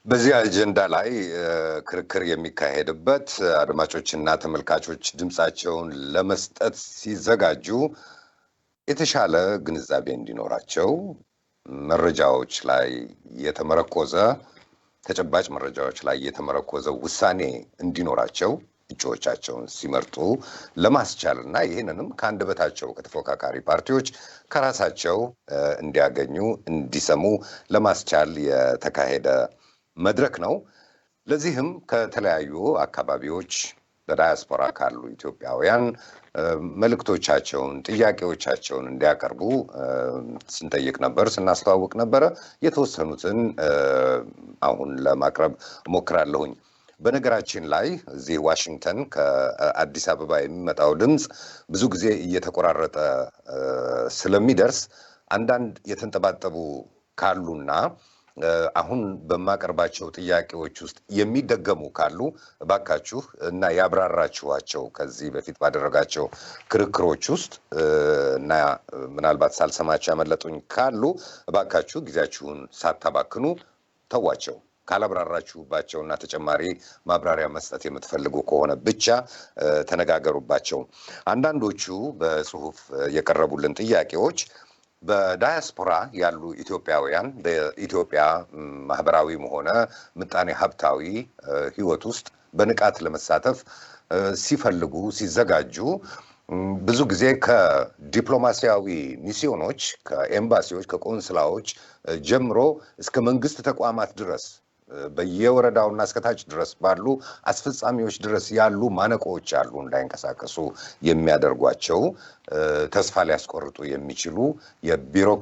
በዚህ አጀንዳ ላይ ክርክር የሚካሄድበት አድማጮችና ተመልካቾች ድምፃቸውን ለመስጠት ሲዘጋጁ የተሻለ ግንዛቤ እንዲኖራቸው መረጃዎች ላይ የተመረኮዘ ተጨባጭ መረጃዎች ላይ የተመረኮዘ ውሳኔ እንዲኖራቸው እጩዎቻቸውን ሲመርጡ ለማስቻልና ይህንንም ከአንደበታቸው ከተፎካካሪ ፓርቲዎች ከራሳቸው እንዲያገኙ እንዲሰሙ ለማስቻል የተካሄደ መድረክ ነው። ለዚህም ከተለያዩ አካባቢዎች በዳያስፖራ ካሉ ኢትዮጵያውያን መልእክቶቻቸውን ጥያቄዎቻቸውን እንዲያቀርቡ ስንጠይቅ ነበር ስናስተዋውቅ ነበረ። የተወሰኑትን አሁን ለማቅረብ እሞክራለሁኝ። በነገራችን ላይ እዚህ ዋሽንግተን ከአዲስ አበባ የሚመጣው ድምፅ ብዙ ጊዜ እየተቆራረጠ ስለሚደርስ አንዳንድ የተንጠባጠቡ ካሉና አሁን በማቀርባቸው ጥያቄዎች ውስጥ የሚደገሙ ካሉ እባካችሁ እና ያብራራችኋቸው ከዚህ በፊት ባደረጋቸው ክርክሮች ውስጥ እና ምናልባት ሳልሰማቸው ያመለጡኝ ካሉ እባካችሁ ጊዜያችሁን ሳታባክኑ ተዋቸው። ካላብራራችሁባቸውና ተጨማሪ ማብራሪያ መስጠት የምትፈልጉ ከሆነ ብቻ ተነጋገሩባቸው። አንዳንዶቹ በጽሁፍ የቀረቡልን ጥያቄዎች በዳያስፖራ ያሉ ኢትዮጵያውያን በኢትዮጵያ ማህበራዊም ሆነ ምጣኔ ሀብታዊ ህይወት ውስጥ በንቃት ለመሳተፍ ሲፈልጉ ሲዘጋጁ ብዙ ጊዜ ከዲፕሎማሲያዊ ሚስዮኖች ከኤምባሲዎች ከቆንስላዎች ጀምሮ እስከ መንግስት ተቋማት ድረስ በየወረዳውና እስከታች ድረስ ባሉ አስፈጻሚዎች ድረስ ያሉ ማነቆዎች አሉ እንዳይንቀሳቀሱ የሚያደርጓቸው ተስፋ ሊያስቆርጡ የሚችሉ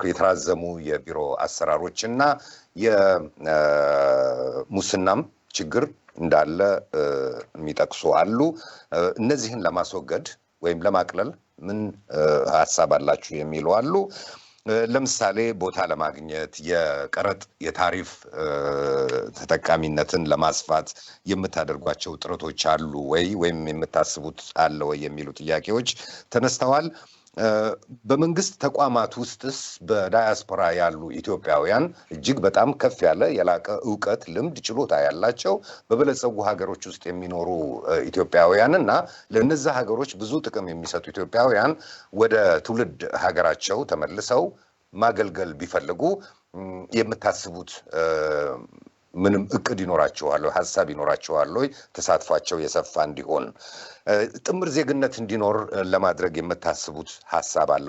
የተራዘሙ የቢሮ አሰራሮችና የሙስናም ችግር እንዳለ የሚጠቅሱ አሉ። እነዚህን ለማስወገድ ወይም ለማቅለል ምን ሀሳብ አላችሁ የሚሉ አሉ። ለምሳሌ ቦታ ለማግኘት የቀረጥ የታሪፍ ተጠቃሚነትን ለማስፋት የምታደርጓቸው ጥረቶች አሉ ወይ ወይም የምታስቡት አለ ወይ የሚሉ ጥያቄዎች ተነስተዋል። በመንግስት ተቋማት ውስጥስ በዳያስፖራ ያሉ ኢትዮጵያውያን እጅግ በጣም ከፍ ያለ የላቀ ዕውቀት፣ ልምድ፣ ችሎታ ያላቸው በበለጸጉ ሀገሮች ውስጥ የሚኖሩ ኢትዮጵያውያን እና ለነዛ ሀገሮች ብዙ ጥቅም የሚሰጡ ኢትዮጵያውያን ወደ ትውልድ ሀገራቸው ተመልሰው ማገልገል ቢፈልጉ የምታስቡት ምንም እቅድ ይኖራቸዋል፣ ሀሳብ ይኖራቸዋል ወይ? ተሳትፏቸው የሰፋ እንዲሆን ጥምር ዜግነት እንዲኖር ለማድረግ የምታስቡት ሀሳብ አለ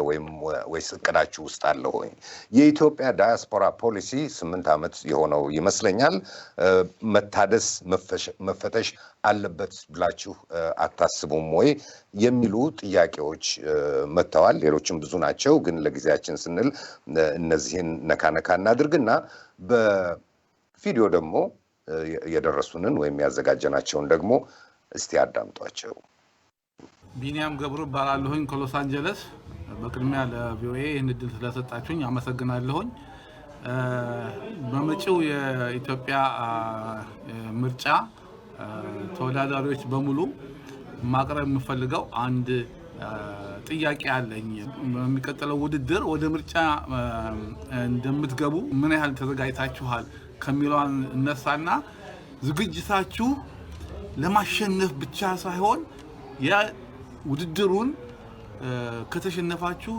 ወይስ እቅዳችሁ ውስጥ አለ ወይ? የኢትዮጵያ ዳያስፖራ ፖሊሲ 8 ዓመት የሆነው ይመስለኛል። መታደስ መፈተሽ አለበት ብላችሁ አታስቡም ወይ የሚሉ ጥያቄዎች መጥተዋል። ሌሎችም ብዙ ናቸው፣ ግን ለጊዜያችን ስንል እነዚህን ነካነካ እናድርግና ቪዲዮ ደግሞ የደረሱንን ወይም ያዘጋጀናቸውን ደግሞ እስቲ አዳምጧቸው። ቢኒያም ገብሩ ባላለሁኝ ከሎስ አንጀለስ። በቅድሚያ ለቪኦኤ ይህን እድል ስለሰጣችሁኝ አመሰግናለሁኝ። በመጪው የኢትዮጵያ ምርጫ ተወዳዳሪዎች በሙሉ ማቅረብ የምፈልገው አንድ ጥያቄ አለኝ። በሚቀጥለው ውድድር ወደ ምርጫ እንደምትገቡ ምን ያህል ተዘጋጅታችኋል ከሚለው እነሳና ዝግጅታችሁ ለማሸነፍ ብቻ ሳይሆን የውድድሩን ከተሸነፋችሁ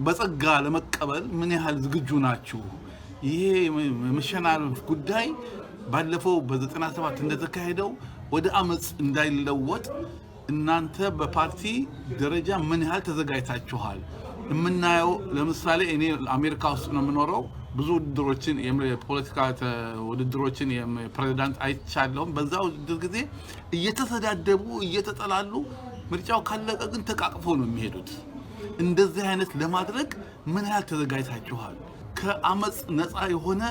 በጸጋ ለመቀበል ምን ያህል ዝግጁ ናችሁ? ይሄ የመሸናነፍ ጉዳይ ባለፈው በ97 እንደተካሄደው ወደ አመጽ እንዳይለወጥ እናንተ በፓርቲ ደረጃ ምን ያህል ተዘጋጅታችኋል? የምናየው ለምሳሌ እኔ አሜሪካ ውስጥ ነው የምኖረው። ብዙ ውድድሮችን የፖለቲካ ውድድሮችን የፕሬዝዳንት አይቻለሁም። በዛ ውድድር ጊዜ እየተሰዳደቡ እየተጠላሉ ምርጫው ካለቀ ግን ተቃቅፈው ነው የሚሄዱት። እንደዚህ አይነት ለማድረግ ምን ያህል ተዘጋጅታችኋል? ከአመጽ ነፃ የሆነ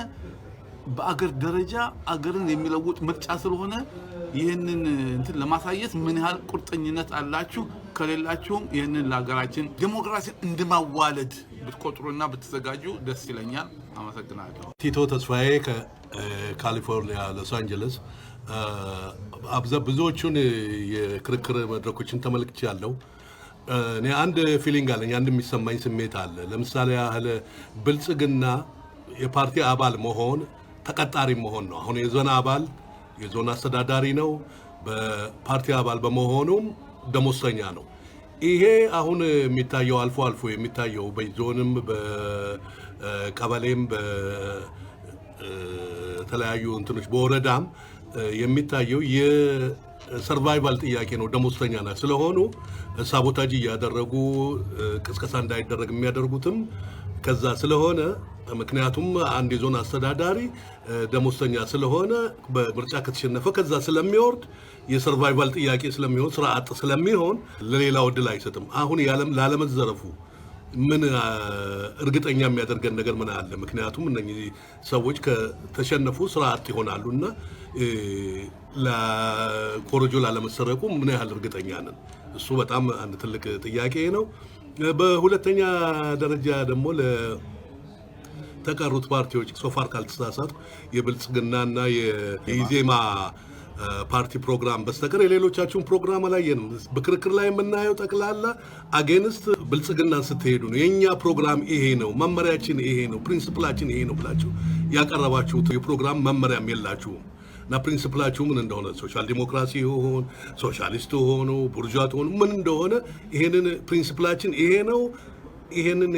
በአገር ደረጃ አገርን የሚለውጥ ምርጫ ስለሆነ ይህንን እንትን ለማሳየት ምን ያህል ቁርጠኝነት አላችሁ? ከሌላችሁም ይህንን ለሀገራችን ዲሞክራሲን እንደማዋለድ ብትቆጥሩና ብትዘጋጁ ደስ ይለኛል። አመሰግናለሁ። ቲቶ ተስፋዬ ከካሊፎርኒያ ሎስ አንጀለስ። ብዙዎቹን የክርክር መድረኮችን ተመልክቻለሁ። እኔ አንድ ፊሊንግ አለኝ፣ አንድ የሚሰማኝ ስሜት አለ። ለምሳሌ ያህል ብልጽግና የፓርቲ አባል መሆን ተቀጣሪ መሆን ነው። አሁን የዞን አባል የዞን አስተዳዳሪ ነው። በፓርቲ አባል በመሆኑም ደሞዝተኛ ነው። ይሄ አሁን የሚታየው አልፎ አልፎ የሚታየው በዞንም በቀበሌም በተለያዩ እንትኖች በወረዳም የሚታየው የሰርቫይቫል ጥያቄ ነው። ደሞዝተኛ ነው ስለሆኑ ሳቦታጅ እያደረጉ ቅስቀሳ እንዳይደረግ የሚያደርጉትም ከዛ ስለሆነ ምክንያቱም አንድ የዞን አስተዳዳሪ ደሞዝተኛ ስለሆነ በምርጫ ከተሸነፈ ከዛ ስለሚወርድ የሰርቫይቫል ጥያቄ ስለሚሆን ስራ አጥ ስለሚሆን ለሌላው እድል አይሰጥም። አሁን ላለመዘረፉ ምን እርግጠኛ የሚያደርገን ነገር ምን አለ? ምክንያቱም እነዚህ ሰዎች ከተሸነፉ ስራ አጥ ይሆናሉና ለኮረጆ ላለመሰረቁ ምን ያህል እርግጠኛ ነን? እሱ በጣም አንድ ትልቅ ጥያቄ ነው። በሁለተኛ ደረጃ ደግሞ ለተቀሩት ፓርቲዎች ሶፋር ካልተሳሳትኩ የብልጽግናና የኢዜማ ፓርቲ ፕሮግራም በስተቀር የሌሎቻችሁን ፕሮግራም አላየንም። በክርክር ላይ የምናየው ጠቅላላ አጌንስት ብልጽግናን ስትሄዱ ነው። የኛ ፕሮግራም ይሄ ነው፣ መመሪያችን ይሄ ነው፣ ፕሪንሲፕላችን ይሄ ነው ብላችሁ ያቀረባችሁት የፕሮግራም መመሪያም የላችሁም እና ፕሪንሲፕላችሁ ምን እንደሆነ ሶሻል ዲሞክራሲ ሆን ሶሻሊስት ሆኑ ቡርዣት ሆኑ ምን እንደሆነ ይሄንን ፕሪንሲፕላችን ይሄ ነው ይሄንን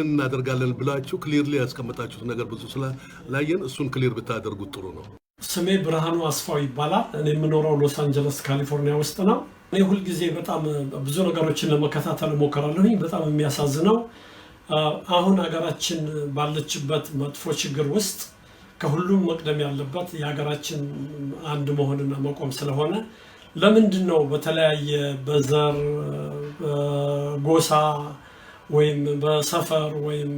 እናደርጋለን ብላችሁ ክሊርሊ ያስቀመጣችሁት ነገር ብዙ ስላላየን እሱን ክሊር ብታደርጉት ጥሩ ነው። ስሜ ብርሃኑ አስፋው ይባላል። እኔ የምኖረው ሎስ አንጀለስ ካሊፎርኒያ ውስጥ ነው። እኔ ሁልጊዜ በጣም ብዙ ነገሮችን ለመከታተል እሞክራለሁ። በጣም የሚያሳዝነው አሁን ሀገራችን ባለችበት መጥፎ ችግር ውስጥ ከሁሉም መቅደም ያለበት የሀገራችን አንድ መሆንና መቆም ስለሆነ ለምንድን ነው በተለያየ በዘር ጎሳ ወይም በሰፈር ወይም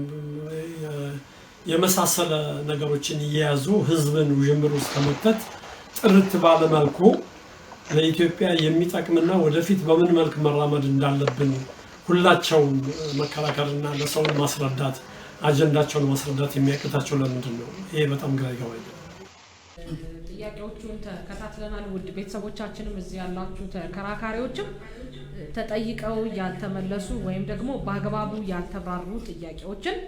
የመሳሰለ ነገሮችን እየያዙ ህዝብን ውዥንብር ውስጥ ከመክተት ጥርት ባለ መልኩ ለኢትዮጵያ የሚጠቅምና ወደፊት በምን መልክ መራመድ እንዳለብን ሁላቸውም መከራከርና ለሰውን ማስረዳት አጀንዳቸውን ማስረዳት የሚያቅታቸው ለምንድን ነው? ይሄ በጣም ግራ ይገባኛል። ጥያቄዎቹን ተከታትለናል። ውድ ቤተሰቦቻችንም እዚህ ያላችሁ ተከራካሪዎችም ተጠይቀው ያልተመለሱ ወይም ደግሞ በአግባቡ ያልተብራሩ ጥያቄዎችን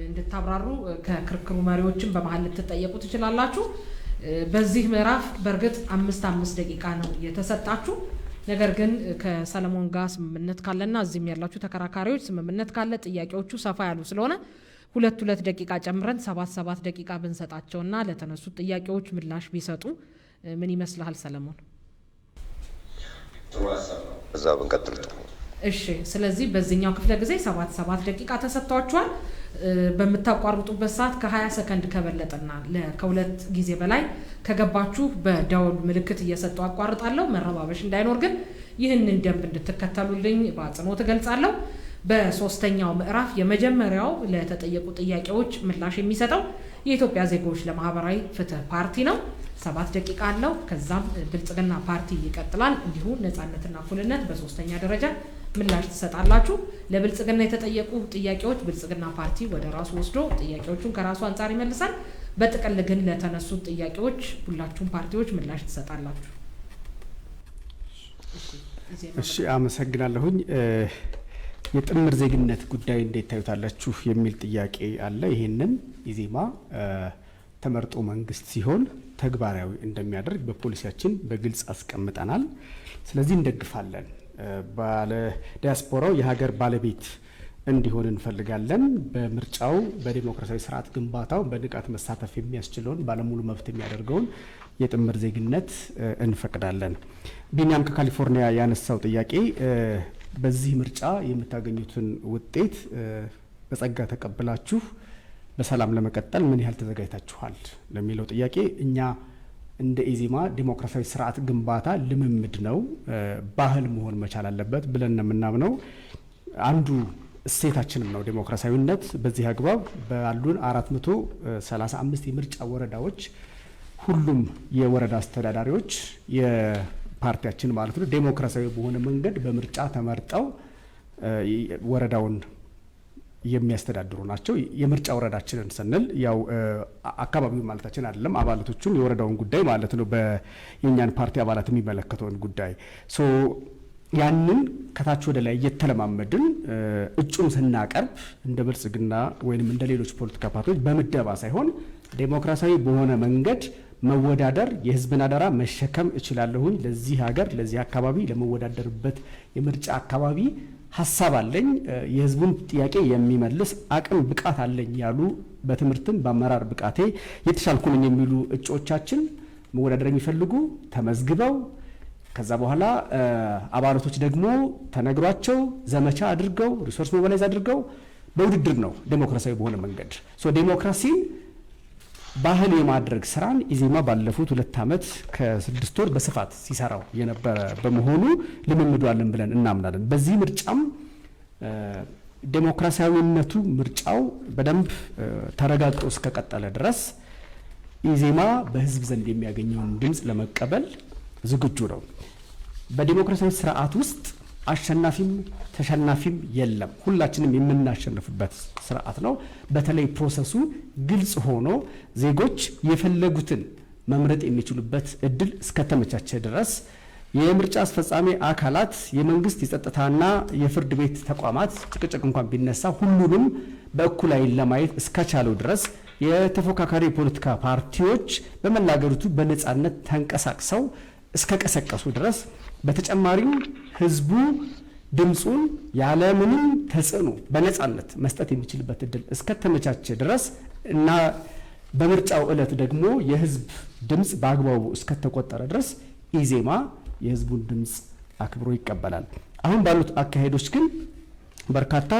እንድታብራሩ ከክርክሩ መሪዎችን በመሀል ልትጠየቁ ትችላላችሁ። በዚህ ምዕራፍ በእርግጥ 5 ደቂቃ ነው የተሰጣችሁ። ነገር ግን ከሰለሞን ጋር ስምምነት ካለና እዚህም ያላችሁ ተከራካሪዎች ስምምነት ካለ ጥያቄዎቹ ሰፋ ያሉ ስለሆነ 2 ደቂቃ ጨምረን 7 ደቂቃ ብንሰጣቸውና ለተነሱት ጥያቄዎች ምላሽ ቢሰጡ ምን ይመስልሃል ሰለሞን? ጥሩ ሀሳብ ነው። እዛ ብንቀጥል ጥሩ። እሺ፣ ስለዚህ በዚህኛው ክፍለ ጊዜ 7 ደቂቃ ተሰጥቷችኋል። በምታቋርጡበት ሰዓት ከ20 ሰከንድ ከበለጠና ከሁለት ጊዜ በላይ ከገባችሁ በደውል ምልክት እየሰጠው አቋርጣለሁ። መረባበሽ እንዳይኖር ግን ይህንን ደንብ እንድትከተሉልኝ በአጽንኦት እገልጻለሁ። በሶስተኛው ምዕራፍ የመጀመሪያው ለተጠየቁ ጥያቄዎች ምላሽ የሚሰጠው የኢትዮጵያ ዜጎች ለማህበራዊ ፍትህ ፓርቲ ነው። 7 ደቂቃ አለው። ከዛም ብልጽግና ፓርቲ ይቀጥላል። እንዲሁ ነፃነትና እኩልነት በሶስተኛ ደረጃ ምላሽ ትሰጣላችሁ። ለብልጽግና የተጠየቁ ጥያቄዎች ብልጽግና ፓርቲ ወደ ራሱ ወስዶ ጥያቄዎቹን ከራሱ አንጻር ይመልሳል። በጥቅል ግን ለተነሱት ጥያቄዎች ሁላችሁም ፓርቲዎች ምላሽ ትሰጣላችሁ። እሺ፣ አመሰግናለሁኝ። የጥምር ዜግነት ጉዳይ እንዴት ታዩታላችሁ የሚል ጥያቄ አለ። ይሄንን ኢዜማ ተመርጦ መንግስት ሲሆን ተግባራዊ እንደሚያደርግ በፖሊሲያችን በግልጽ አስቀምጠናል። ስለዚህ እንደግፋለን። ባለ ዲያስፖራው የሀገር ባለቤት እንዲሆን እንፈልጋለን። በምርጫው በዲሞክራሲያዊ ስርዓት ግንባታው በንቃት መሳተፍ የሚያስችለውን ባለሙሉ መብት የሚያደርገውን የጥምር ዜግነት እንፈቅዳለን። ቢኒያም ከካሊፎርኒያ ያነሳው ጥያቄ በዚህ ምርጫ የምታገኙትን ውጤት በጸጋ ተቀብላችሁ በሰላም ለመቀጠል ምን ያህል ተዘጋጅታችኋል ለሚለው ጥያቄ እኛ እንደ ኢዜማ ዲሞክራሲያዊ ስርዓት ግንባታ ልምምድ ነው፣ ባህል መሆን መቻል አለበት ብለን ነው የምናምነው። አንዱ እሴታችንም ነው ዲሞክራሲያዊነት። በዚህ አግባብ ባሉን 435 የምርጫ ወረዳዎች ሁሉም የወረዳ አስተዳዳሪዎች የፓርቲያችን ማለት ነው ዲሞክራሲያዊ በሆነ መንገድ በምርጫ ተመርጠው ወረዳውን የሚያስተዳድሩ ናቸው። የምርጫ ወረዳችንን ስንል ያው አካባቢው ማለታችን አይደለም፣ አባላቶቹም የወረዳውን ጉዳይ ማለት ነው፣ የኛን ፓርቲ አባላት የሚመለከተውን ጉዳይ ያንን ከታች ወደ ላይ እየተለማመድን እጩን ስናቀርብ እንደ ብልጽግና ወይንም እንደ ሌሎች ፖለቲካ ፓርቲዎች በምደባ ሳይሆን ዴሞክራሲያዊ በሆነ መንገድ መወዳደር የህዝብን አደራ መሸከም እችላለሁኝ ለዚህ ሀገር ለዚህ አካባቢ ለመወዳደርበት የምርጫ አካባቢ ሀሳብ አለኝ የህዝቡን ጥያቄ የሚመልስ አቅም ብቃት አለኝ ያሉ በትምህርትም በአመራር ብቃቴ የተሻልኩ ነኝ የሚሉ እጩዎቻችን መወዳደር የሚፈልጉ ተመዝግበው ከዛ በኋላ አባላቶች ደግሞ ተነግሯቸው ዘመቻ አድርገው ሪሶርስ ሞቢላይዝ አድርገው በውድድር ነው ዴሞክራሲያዊ በሆነ መንገድ ዴሞክራሲን ባህል የማድረግ ስራን ኢዜማ ባለፉት 2 ዓመት ከ6 ወር በስፋት ሲሰራው የነበረ በመሆኑ ልምምዱ አለን ብለን እናምናለን። በዚህ ምርጫም ዴሞክራሲያዊነቱ ምርጫው በደንብ ተረጋግጦ እስከቀጠለ ድረስ ኢዜማ በህዝብ ዘንድ የሚያገኘውን ድምጽ ለመቀበል ዝግጁ ነው። በዲሞክራሲያዊ ስርዓት ውስጥ አሸናፊም ተሸናፊም የለም። ሁላችንም የምናሸንፍበት ስርዓት ነው። በተለይ ፕሮሰሱ ግልጽ ሆኖ ዜጎች የፈለጉትን መምረጥ የሚችሉበት እድል እስከተመቻቸ ድረስ የምርጫ አስፈጻሚ አካላት የመንግስት የጸጥታና የፍርድ ቤት ተቋማት ጭቅጭቅ እንኳን ቢነሳ ሁሉንም በእኩል ዓይን ለማየት እስከቻለው ድረስ የተፎካካሪ ፖለቲካ ፓርቲዎች በመናገሩቱ በነጻነት ተንቀሳቅሰው እስከቀሰቀሱ ድረስ በተጨማሪም ህዝቡ ድምጹን ያለ ምንም ተጽዕኖ በነጻነት መስጠት የሚችልበት እድል እስከተመቻቸ ድረስ እና በምርጫው ዕለት ደግሞ የህዝብ ድምጽ በአግባቡ እስከተቆጠረ ድረስ ኢዜማ የህዝቡን ድምጽ አክብሮ ይቀበላል። አሁን ባሉት አካሄዶች ግን በርካታ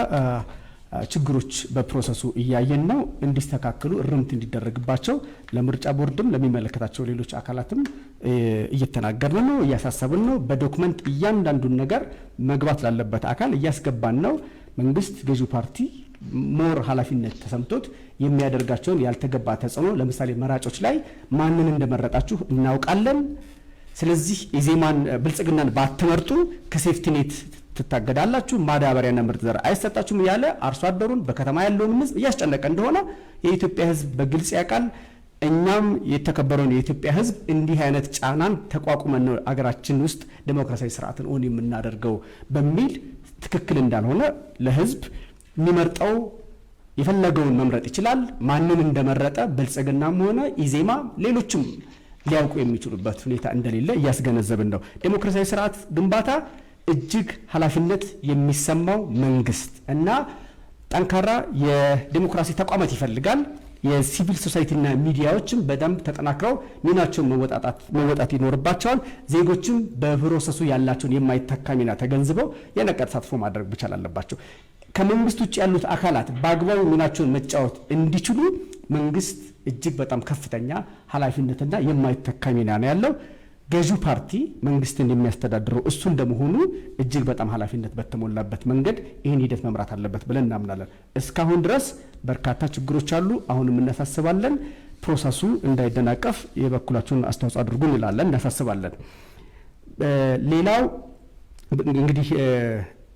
ችግሮች በፕሮሰሱ እያየን ነው። እንዲስተካከሉ እርምት እንዲደረግባቸው ለምርጫ ቦርድም ለሚመለከታቸው ሌሎች አካላትም እየተናገርን ነው፣ እያሳሰብን ነው። በዶክመንት እያንዳንዱን ነገር መግባት ላለበት አካል እያስገባን ነው። መንግስት ገዢው ፓርቲ ሞር ኃላፊነት ተሰምቶት የሚያደርጋቸውን ያልተገባ ተጽዕኖ ለምሳሌ መራጮች ላይ ማንን እንደመረጣችሁ እናውቃለን፣ ስለዚህ ኢዜማን ብልጽግናን ባትመርጡ ከሴፍቲኔት ትታገዳላችሁ፣ ማዳበሪያና ምርጥ ዘር አይሰጣችሁም ያለ አርሶ አደሩን በከተማ ያለውን ህዝብ እያስጨነቀ እንደሆነ የኢትዮጵያ ህዝብ በግልጽ ያውቃል። እኛም የተከበረውን የኢትዮጵያ ህዝብ እንዲህ አይነት ጫናን ተቋቁመን ነው አገራችን ውስጥ ዴሞክራሲያዊ ስርዓትን ኦን የምናደርገው በሚል ትክክል እንዳልሆነ ለህዝብ የሚመርጠው የፈለገውን መምረጥ ይችላል። ማንን እንደመረጠ ብልጽግናም ሆነ ኢዜማ ሌሎችም ሊያውቁ የሚችሉበት ሁኔታ እንደሌለ እያስገነዘብን ነው። ዴሞክራሲያዊ ስርዓት ግንባታ እጅግ ኃላፊነት የሚሰማው መንግስት እና ጠንካራ የዲሞክራሲ ተቋማት ይፈልጋል። የሲቪል ሶሳይቲና ሚዲያዎችም በደንብ ተጠናክረው ሚናቸውን መወጣት ይኖርባቸዋል። ዜጎችም በፕሮሰሱ ያላቸውን የማይተካ ሚና ተገንዝበው የነቃ ተሳትፎ ማድረግ ብቻል አለባቸው። ከመንግስት ውጭ ያሉት አካላት በአግባቡ ሚናቸውን መጫወት እንዲችሉ መንግስት እጅግ በጣም ከፍተኛ ኃላፊነትና የማይተካ ሚና ነው ያለው። ገዢው ፓርቲ መንግስትን የሚያስተዳድረው እሱ እንደመሆኑ እጅግ በጣም ኃላፊነት በተሞላበት መንገድ ይህን ሂደት መምራት አለበት ብለን እናምናለን። እስካሁን ድረስ በርካታ ችግሮች አሉ። አሁንም እናሳስባለን። ፕሮሰሱ እንዳይደናቀፍ የበኩላችሁን አስተዋጽኦ አድርጉ እንላለን፣ እናሳስባለን። ሌላው እንግዲህ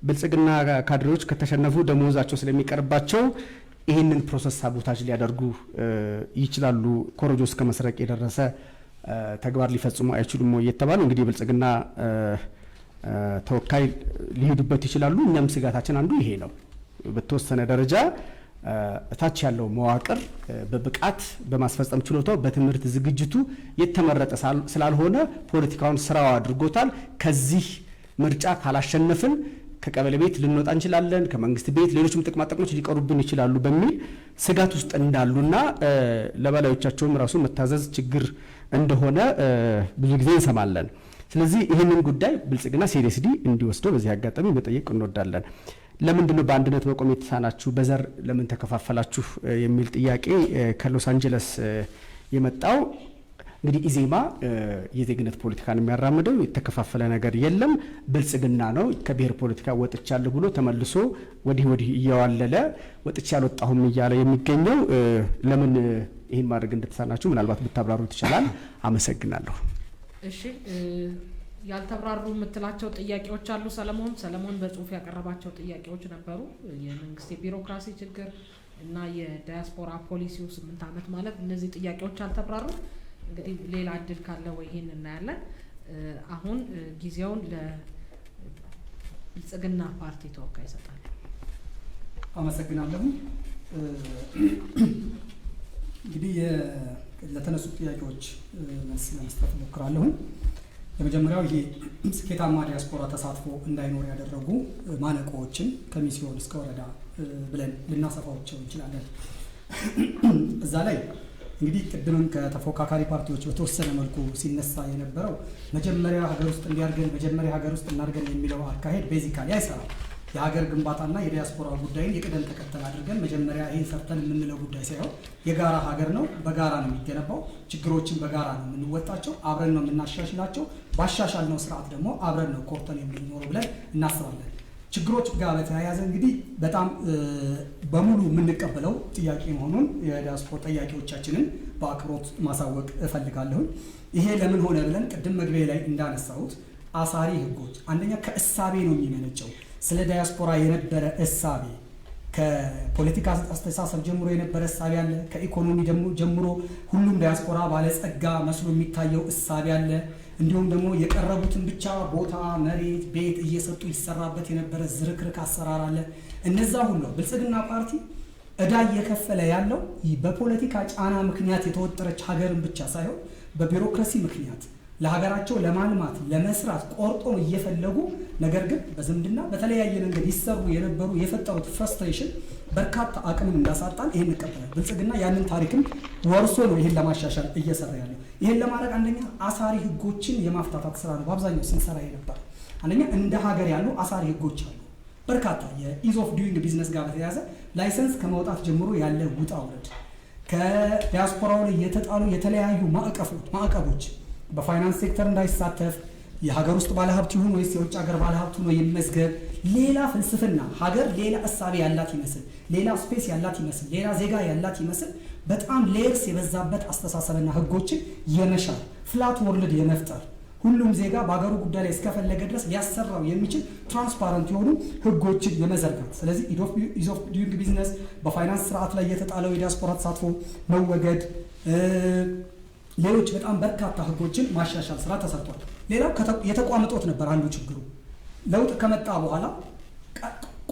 ብልጽግና ካድሬዎች ከተሸነፉ ደሞዛቸው ስለሚቀርባቸው ይህንን ፕሮሰስ ሳቦታጅ ሊያደርጉ ይችላሉ። ኮረጆ እስከ መስረቅ የደረሰ ተግባር ሊፈጽሙ አይችሉም እየተባሉ እንግዲህ ብልጽግና ተወካይ ሊሄዱበት ይችላሉ። እኛም ስጋታችን አንዱ ይሄ ነው። በተወሰነ ደረጃ እታች ያለው መዋቅር በብቃት በማስፈጸም ችሎታው በትምህርት ዝግጅቱ የተመረጠ ስላልሆነ ፖለቲካውን ስራው አድርጎታል። ከዚህ ምርጫ ካላሸነፍን ከቀበሌ ቤት ልንወጣ እንችላለን፣ ከመንግስት ቤት ሌሎችም ጥቅማ ጥቅሞች ሊቀሩብን ይችላሉ በሚል ስጋት ውስጥ እንዳሉና ለበላዮቻቸውም ራሱ መታዘዝ ችግር እንደሆነ ብዙ ጊዜ እንሰማለን። ስለዚህ ይህንን ጉዳይ ብልጽግና ሲሪየስሊ እንዲወስደው በዚህ አጋጣሚ መጠየቅ እንወዳለን። ለምንድነው በአንድነት መቆም የተሳናችሁ? በዘር ለምን ተከፋፈላችሁ? የሚል ጥያቄ ከሎስ አንጀለስ የመጣው እንግዲህ ኢዜማ የዜግነት ፖለቲካን የሚያራምደው የተከፋፈለ ነገር የለም፣ ብልጽግና ነው ከብሔር ፖለቲካ ወጥቻለሁ ብሎ ተመልሶ ወዲህ እየዋለለ ወጥቻ አልወጣሁም እያለ የሚገኘው ለምን ይህን ማድረግ እንደተሳናችሁ ምናልባት ብታብራሩት ይችላል። አመሰግናለሁ። እሺ፣ ያልተብራሩ የምትላቸው ጥያቄዎች አሉ ሰለሞን በጽሁፍ ያቀረባቸው ጥያቄዎች ነበሩ። የመንግስት የቢሮክራሲ ችግር እና የዳያስፖራ ፖሊሲው 8 ዓመት ማለት እነዚህ ጥያቄዎች አልተብራሩ። እንግዲህ ሌላ እድል ካለ ወይ ይሄን እናያለን። አሁን ጊዜውን ለብልጽግና ፓርቲ ተወካይ ይሰጣል። አመሰግናለሁ። እንግዲህ ለተነሱ ጥያቄዎች መልስ ለመስጠት እሞክራለሁ። የመጀመሪያው ይሄ ስኬታማ ዲያስፖራ ተሳትፎ እንዳይኖር ያደረጉ ማነቆዎችን ከሚስዮን እስከ ወረዳ ብለን ልናሰፋቸው እንችላለን። እዛ ላይ እንግዲህ ቅድምም ከተፎካካሪ ፓርቲዎች በተወሰነ መልኩ ሲነሳ የነበረው መጀመሪያ ሀገር ውስጥ እንዲያርገን መጀመሪያ ሀገር ውስጥ እናርገን የሚለው አካሄድ ቤዚካሊ አይሰራም። የሀገር ግንባታና የዲያስፖራ ጉዳይን የቅደም ተከተል አድርገን መጀመሪያ ይሄን ሰርተን የምንለው ጉዳይ ሳይሆን የጋራ ሀገር ነው፣ በጋራ ነው የሚገነባው፣ ችግሮችን በጋራ ነው የምንወጣቸው፣ አብረን ነው የምናሻሽላቸው፣ ባሻሻልነው ስርዓት ደግሞ አብረን ነው ኮርተን የምንኖረው ብለን እናስባለን። ችግሮች ጋር በተያያዘ እንግዲህ በጣም በሙሉ የምንቀበለው ጥያቄ መሆኑን የዲያስፖራ ጥያቄዎቻችንን በአክብሮት ማሳወቅ እፈልጋለሁ። ይሄ ለምን ሆነ ብለን ቅድም መግቢያ ላይ እንዳነሳሁት አሳሪ ህጎች አንደኛ ከእሳቤ ነው የሚመነጨው። ስለ ዲያስፖራ የነበረ እሳቤ ከፖለቲካ አስተሳሰብ ጀምሮ የነበረ እሳቤ አለ። ከኢኮኖሚ ጀምሮ ሁሉም ዲያስፖራ ባለጸጋ መስሎ የሚታየው እሳቤ አለ። እንዲሁም ደግሞ የቀረቡትን ብቻ ቦታ፣ መሬት፣ ቤት እየሰጡ ይሰራበት የነበረ ዝርክርክ አሰራር አለ። እነዛ ሁሉ ብልጽግና ፓርቲ እዳ እየከፈለ ያለው በፖለቲካ ጫና ምክንያት የተወጠረች ሀገርን ብቻ ሳይሆን በቢሮክራሲ ምክንያት ለሀገራቸው ለማልማት ለመስራት ቆርጦ እየፈለጉ ነገር ግን በዝምድና በተለያየ መንገድ ይሰሩ የነበሩ የፈጠሩት ፍራስትሬሽን በርካታ አቅምን እንዳሳጣን ይሄን እንቀበላለን። ብልጽግና ያንን ታሪክም ወርሶ ነው ይሄን ለማሻሻል እየሰራ ያለው። ይሄን ለማድረግ አንደኛ አሳሪ ህጎችን የማፍታታት ስራ ነው በአብዛኛው ስንሰራ የነበር። አንደኛ እንደ ሀገር ያሉ አሳሪ ህጎች አሉ በርካታ የኢዝ ኦፍ ዱይንግ ቢዝነስ ጋር በተያያዘ ላይሰንስ ከማውጣት ጀምሮ ያለ ውጣ ውረድ፣ ከዲያስፖራው ላይ የተጣሉ የተለያዩ ማዕቀቦች በፋይናንስ ሴክተር እንዳይሳተፍ የሀገር ውስጥ ባለሀብት ይሁን ወይስ የውጭ ሀገር ባለሀብት ሆኖ ይመዝገብ፣ ሌላ ፍልስፍና ሀገር ሌላ እሳቤ ያላት ይመስል፣ ሌላ ስፔስ ያላት ይመስል፣ ሌላ ዜጋ ያላት ይመስል በጣም ሌየርስ የበዛበት አስተሳሰብና ህጎችን የመሻር ፍላት ወርልድ የመፍጠር ሁሉም ዜጋ በሀገሩ ጉዳይ ላይ እስከፈለገ ድረስ ሊያሰራው የሚችል ትራንስፓረንት የሆኑ ህጎችን የመዘርጋት። ስለዚህ ኢዝ ኦፍ ዱይንግ ቢዝነስ በፋይናንስ ስርዓት ላይ የተጣለው የዲያስፖራ ተሳትፎ መወገድ፣ ሌሎች በጣም በርካታ ህጎችን ማሻሻል ስራ ተሰርቷል። ሌላው የተቋም እጦት ነበር አንዱ ችግሩ። ለውጥ ከመጣ በኋላ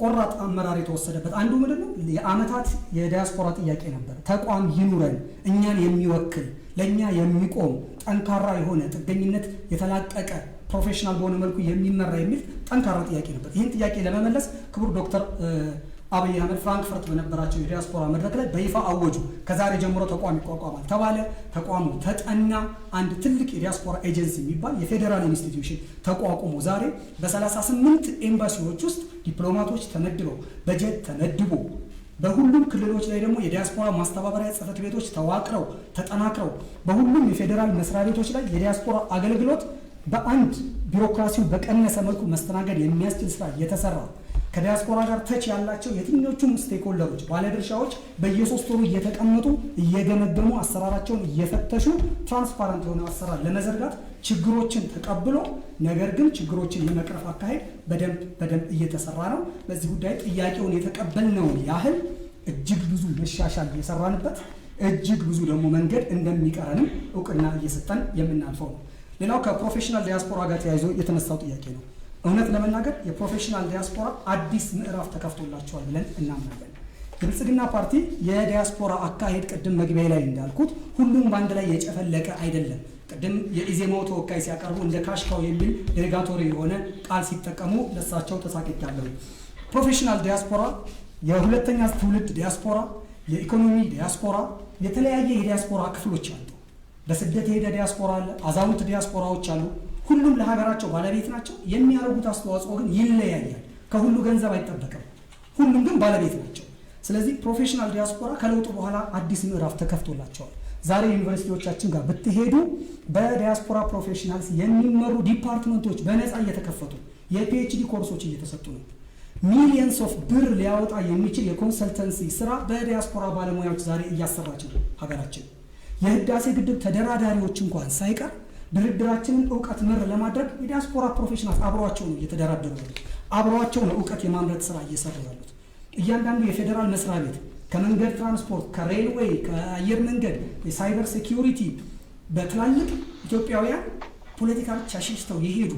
ቆራጥ አመራር የተወሰደበት አንዱ ምንድነው የአመታት የዲያስፖራ ጥያቄ ነበር። ተቋም ይኑረን፣ እኛን የሚወክል ለኛ የሚቆም ጠንካራ የሆነ ጥገኝነት የተላቀቀ ፕሮፌሽናል በሆነ መልኩ የሚመራ የሚል ጠንካራ ጥያቄ ነበር። ይህን ጥያቄ ለመመለስ ክቡር ዶክተር አብይ አህመድ ፍራንክፈርት በነበራቸው የዲያስፖራ መድረክ ላይ በይፋ አወጁ። ከዛሬ ጀምሮ ተቋም ይቋቋማል ተባለ። ተቋሙ ተጠና። አንድ ትልቅ የዲያስፖራ ኤጀንሲ የሚባል የፌዴራል ኢንስቲትዩሽን ተቋቁሞ ዛሬ በ38 ኤምባሲዎች ውስጥ ዲፕሎማቶች ተመድበው በጀት ተመድቦ በሁሉም ክልሎች ላይ ደግሞ የዲያስፖራ ማስተባበሪያ ጽህፈት ቤቶች ተዋቅረው ተጠናክረው በሁሉም የፌዴራል መስሪያ ቤቶች ላይ የዲያስፖራ አገልግሎት በአንድ ቢሮክራሲው በቀነሰ መልኩ መስተናገድ የሚያስችል ስራ እየተሰራ ከዲያስፖራ ጋር ተች ያላቸው የትኞቹም ስቴክሆልደሮች ባለድርሻዎች በየሶስት ወሩ እየተቀመጡ እየገመገሙ አሰራራቸውን እየፈተሹ ትራንስፓረንት የሆነ አሰራር ለመዘርጋት ችግሮችን ተቀብሎ ነገር ግን ችግሮችን የመቅረፍ አካሄድ በደንብ እየተሰራ ነው። በዚህ ጉዳይ ጥያቄውን የተቀበልነውን ያህል እጅግ ብዙ መሻሻል እየሰራንበት እጅግ ብዙ ደግሞ መንገድ እንደሚቀረንም እውቅና እየሰጠን የምናልፈው ነው። ሌላው ከፕሮፌሽናል ዲያስፖራ ጋር ተያይዞ የተነሳው ጥያቄ ነው። እውነት ለመናገር የፕሮፌሽናል ዲያስፖራ አዲስ ምዕራፍ ተከፍቶላቸዋል ብለን እናምናለን። የብልጽግና ፓርቲ የዲያስፖራ አካሄድ ቅድም መግቢያ ላይ እንዳልኩት ሁሉም በአንድ ላይ የጨፈለቀ አይደለም። ቅድም የኢዜማው ተወካይ ሲያቀርቡ እንደ ካሽካው የሚል ዴሪጋቶሪ የሆነ ቃል ሲጠቀሙ ለሳቸው ተሳቅቄያለሁ። ፕሮፌሽናል ዲያስፖራ፣ የሁለተኛ ትውልድ ዲያስፖራ፣ የኢኮኖሚ ዲያስፖራ፣ የተለያየ የዲያስፖራ ክፍሎች አሉ። በስደት የሄደ ዲያስፖራ አለ፣ አዛውንት ዲያስፖራዎች አሉ። ሁሉም ለሀገራቸው ባለቤት ናቸው። የሚያደርጉት አስተዋጽኦ ግን ይለያያል። ከሁሉ ገንዘብ አይጠበቅም። ሁሉም ግን ባለቤት ናቸው። ስለዚህ ፕሮፌሽናል ዲያስፖራ ከለውጡ በኋላ አዲስ ምዕራፍ ተከፍቶላቸዋል። ዛሬ ዩኒቨርሲቲዎቻችን ጋር ብትሄዱ በዲያስፖራ ፕሮፌሽናልስ የሚመሩ ዲፓርትመንቶች በነፃ እየተከፈቱ የፒኤችዲ ኮርሶች እየተሰጡ ነው። ሚሊየንስ ኦፍ ብር ሊያወጣ የሚችል የኮንሰልተንሲ ስራ በዲያስፖራ ባለሙያዎች ዛሬ እያሰራች ነው ሀገራችን። የህዳሴ ግድብ ተደራዳሪዎች እንኳን ሳይቀር ድርድራችንን እውቀት መር ለማድረግ የዲያስፖራ ፕሮፌሽናልስ አብሯቸው ነው እየተደራደሩ ያሉት። አብሯቸው ነው እውቀት የማምረት ስራ እየሰሩ ያሉት። እያንዳንዱ የፌዴራል መስሪያ ቤት ከመንገድ ትራንስፖርት፣ ከሬልዌይ፣ ከአየር መንገድ፣ የሳይበር ሴኪዩሪቲ በትላልቅ ኢትዮጵያውያን ፖለቲካ ብቻ ሸሽተው የሄዱ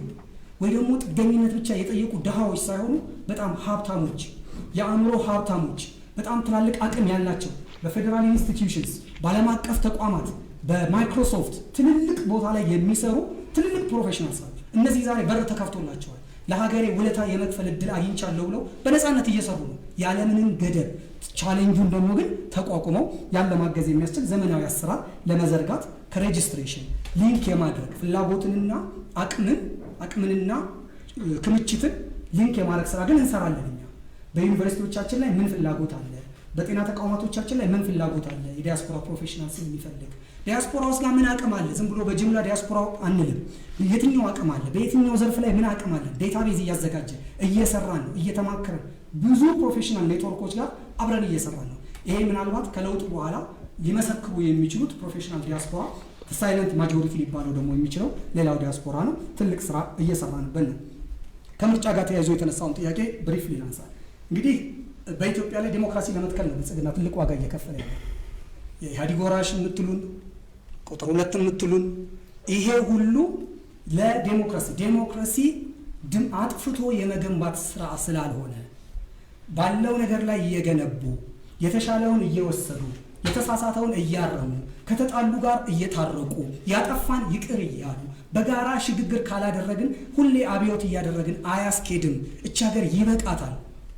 ወይ ደግሞ ጥገኝነት ብቻ የጠየቁ ድሃዎች ሳይሆኑ በጣም ሀብታሞች፣ የአእምሮ ሀብታሞች፣ በጣም ትላልቅ አቅም ያላቸው በፌዴራል ኢንስቲትዩሽንስ በዓለም አቀፍ ተቋማት በማይክሮሶፍት ትልልቅ ቦታ ላይ የሚሰሩ ትልልቅ ፕሮፌሽናልስ ናቸው። እነዚህ ዛሬ በር ተከፍቶላቸዋል። ለሀገሬ ውለታ የመክፈል እድል አግኝቻለሁ ብለው በነፃነት እየሰሩ ነው ያለምንም ገደብ። ቻሌንጁን ደግሞ ግን ተቋቁመው ያን ለማገዝ የሚያስችል ዘመናዊ አሰራር ለመዘርጋት ከሬጅስትሬሽን ሊንክ የማድረግ ፍላጎትንና አቅምንና ክምችትን ሊንክ የማድረግ ስራ ግን እንሰራለን። እኛ በዩኒቨርሲቲዎቻችን ላይ ምን ፍላጎት አለ፣ በጤና ተቋማቶቻችን ላይ ምን ፍላጎት አለ፣ የዲያስፖራ ፕሮፌሽናልስን የሚፈልግ ዲያስፖራ ውስጥ ጋር ምን አቅም አለ፣ ዝም ብሎ በጅምላ ዲያስፖራ አንልም። የትኛው አቅም አለ፣ በየትኛው ዘርፍ ላይ ምን አቅም አለ፣ ዴታቤዝ እያዘጋጀ እየሰራን ነው፣ እየተማከረን ብዙ ፕሮፌሽናል ኔትወርኮች ጋር አብረን እየሰራን ነው። ይሄ ምናልባት ከለውጡ በኋላ ሊመሰክሩ የሚችሉት ፕሮፌሽናል ዲያስፖራ ሳይለንት ማጆሪቲ ሊባለው ደግሞ የሚችለው ሌላው ዲያስፖራ ነው። ትልቅ ስራ እየሰራንበት ነው። ከምርጫ ጋር ተያይዞ የተነሳውን ጥያቄ ብሪፍ ሊናንሳ። እንግዲህ በኢትዮጵያ ላይ ዴሞክራሲ ለመትከል ነው ብልጽግና ትልቅ ዋጋ እየከፈለ ያለ። የኢህአዴግ ወራሽ የምትሉን ቁጥር 2 የምትሉን ይሄ ሁሉ ለዴሞክራሲ ድም አጥፍቶ የመገንባት ስራ ስላልሆነ ባለው ነገር ላይ እየገነቡ የተሻለውን እየወሰዱ የተሳሳተውን እያረሙ ከተጣሉ ጋር እየታረቁ ያጠፋን ይቅር እያሉ በጋራ ሽግግር ካላደረግን ሁሌ አብዮት እያደረግን አያስኬድም። እቺ ሀገር ይበቃታል።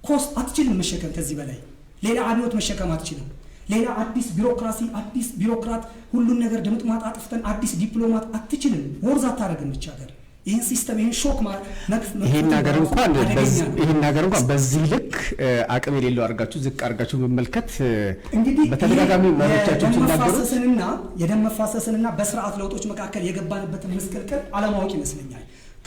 ኮስት አትችልም መሸከም። ከዚህ በላይ ሌላ አብዮት መሸከም አትችልም። ሌላ አዲስ ቢሮክራሲ፣ አዲስ ቢሮክራት፣ ሁሉን ነገር ድምጥማጥ አጥፍተን አዲስ ዲፕሎማት አትችልም። ወርዝ አታደርግም እቺ ሀገር። ይህን ሲስተም ይህን ሾክ ይህን ነገር እንኳን በዚህ ልክ አቅም የሌለው አድርጋችሁ ዝቅ አድርጋችሁ መመልከት እንግዲህ በተደጋጋሚ መሪዎቻችሁ ሲናገሩ የደም መፋሰስንና በስርዓት ለውጦች መካከል የገባንበትን ምስቅልቅል አለማወቅ ይመስለኛል።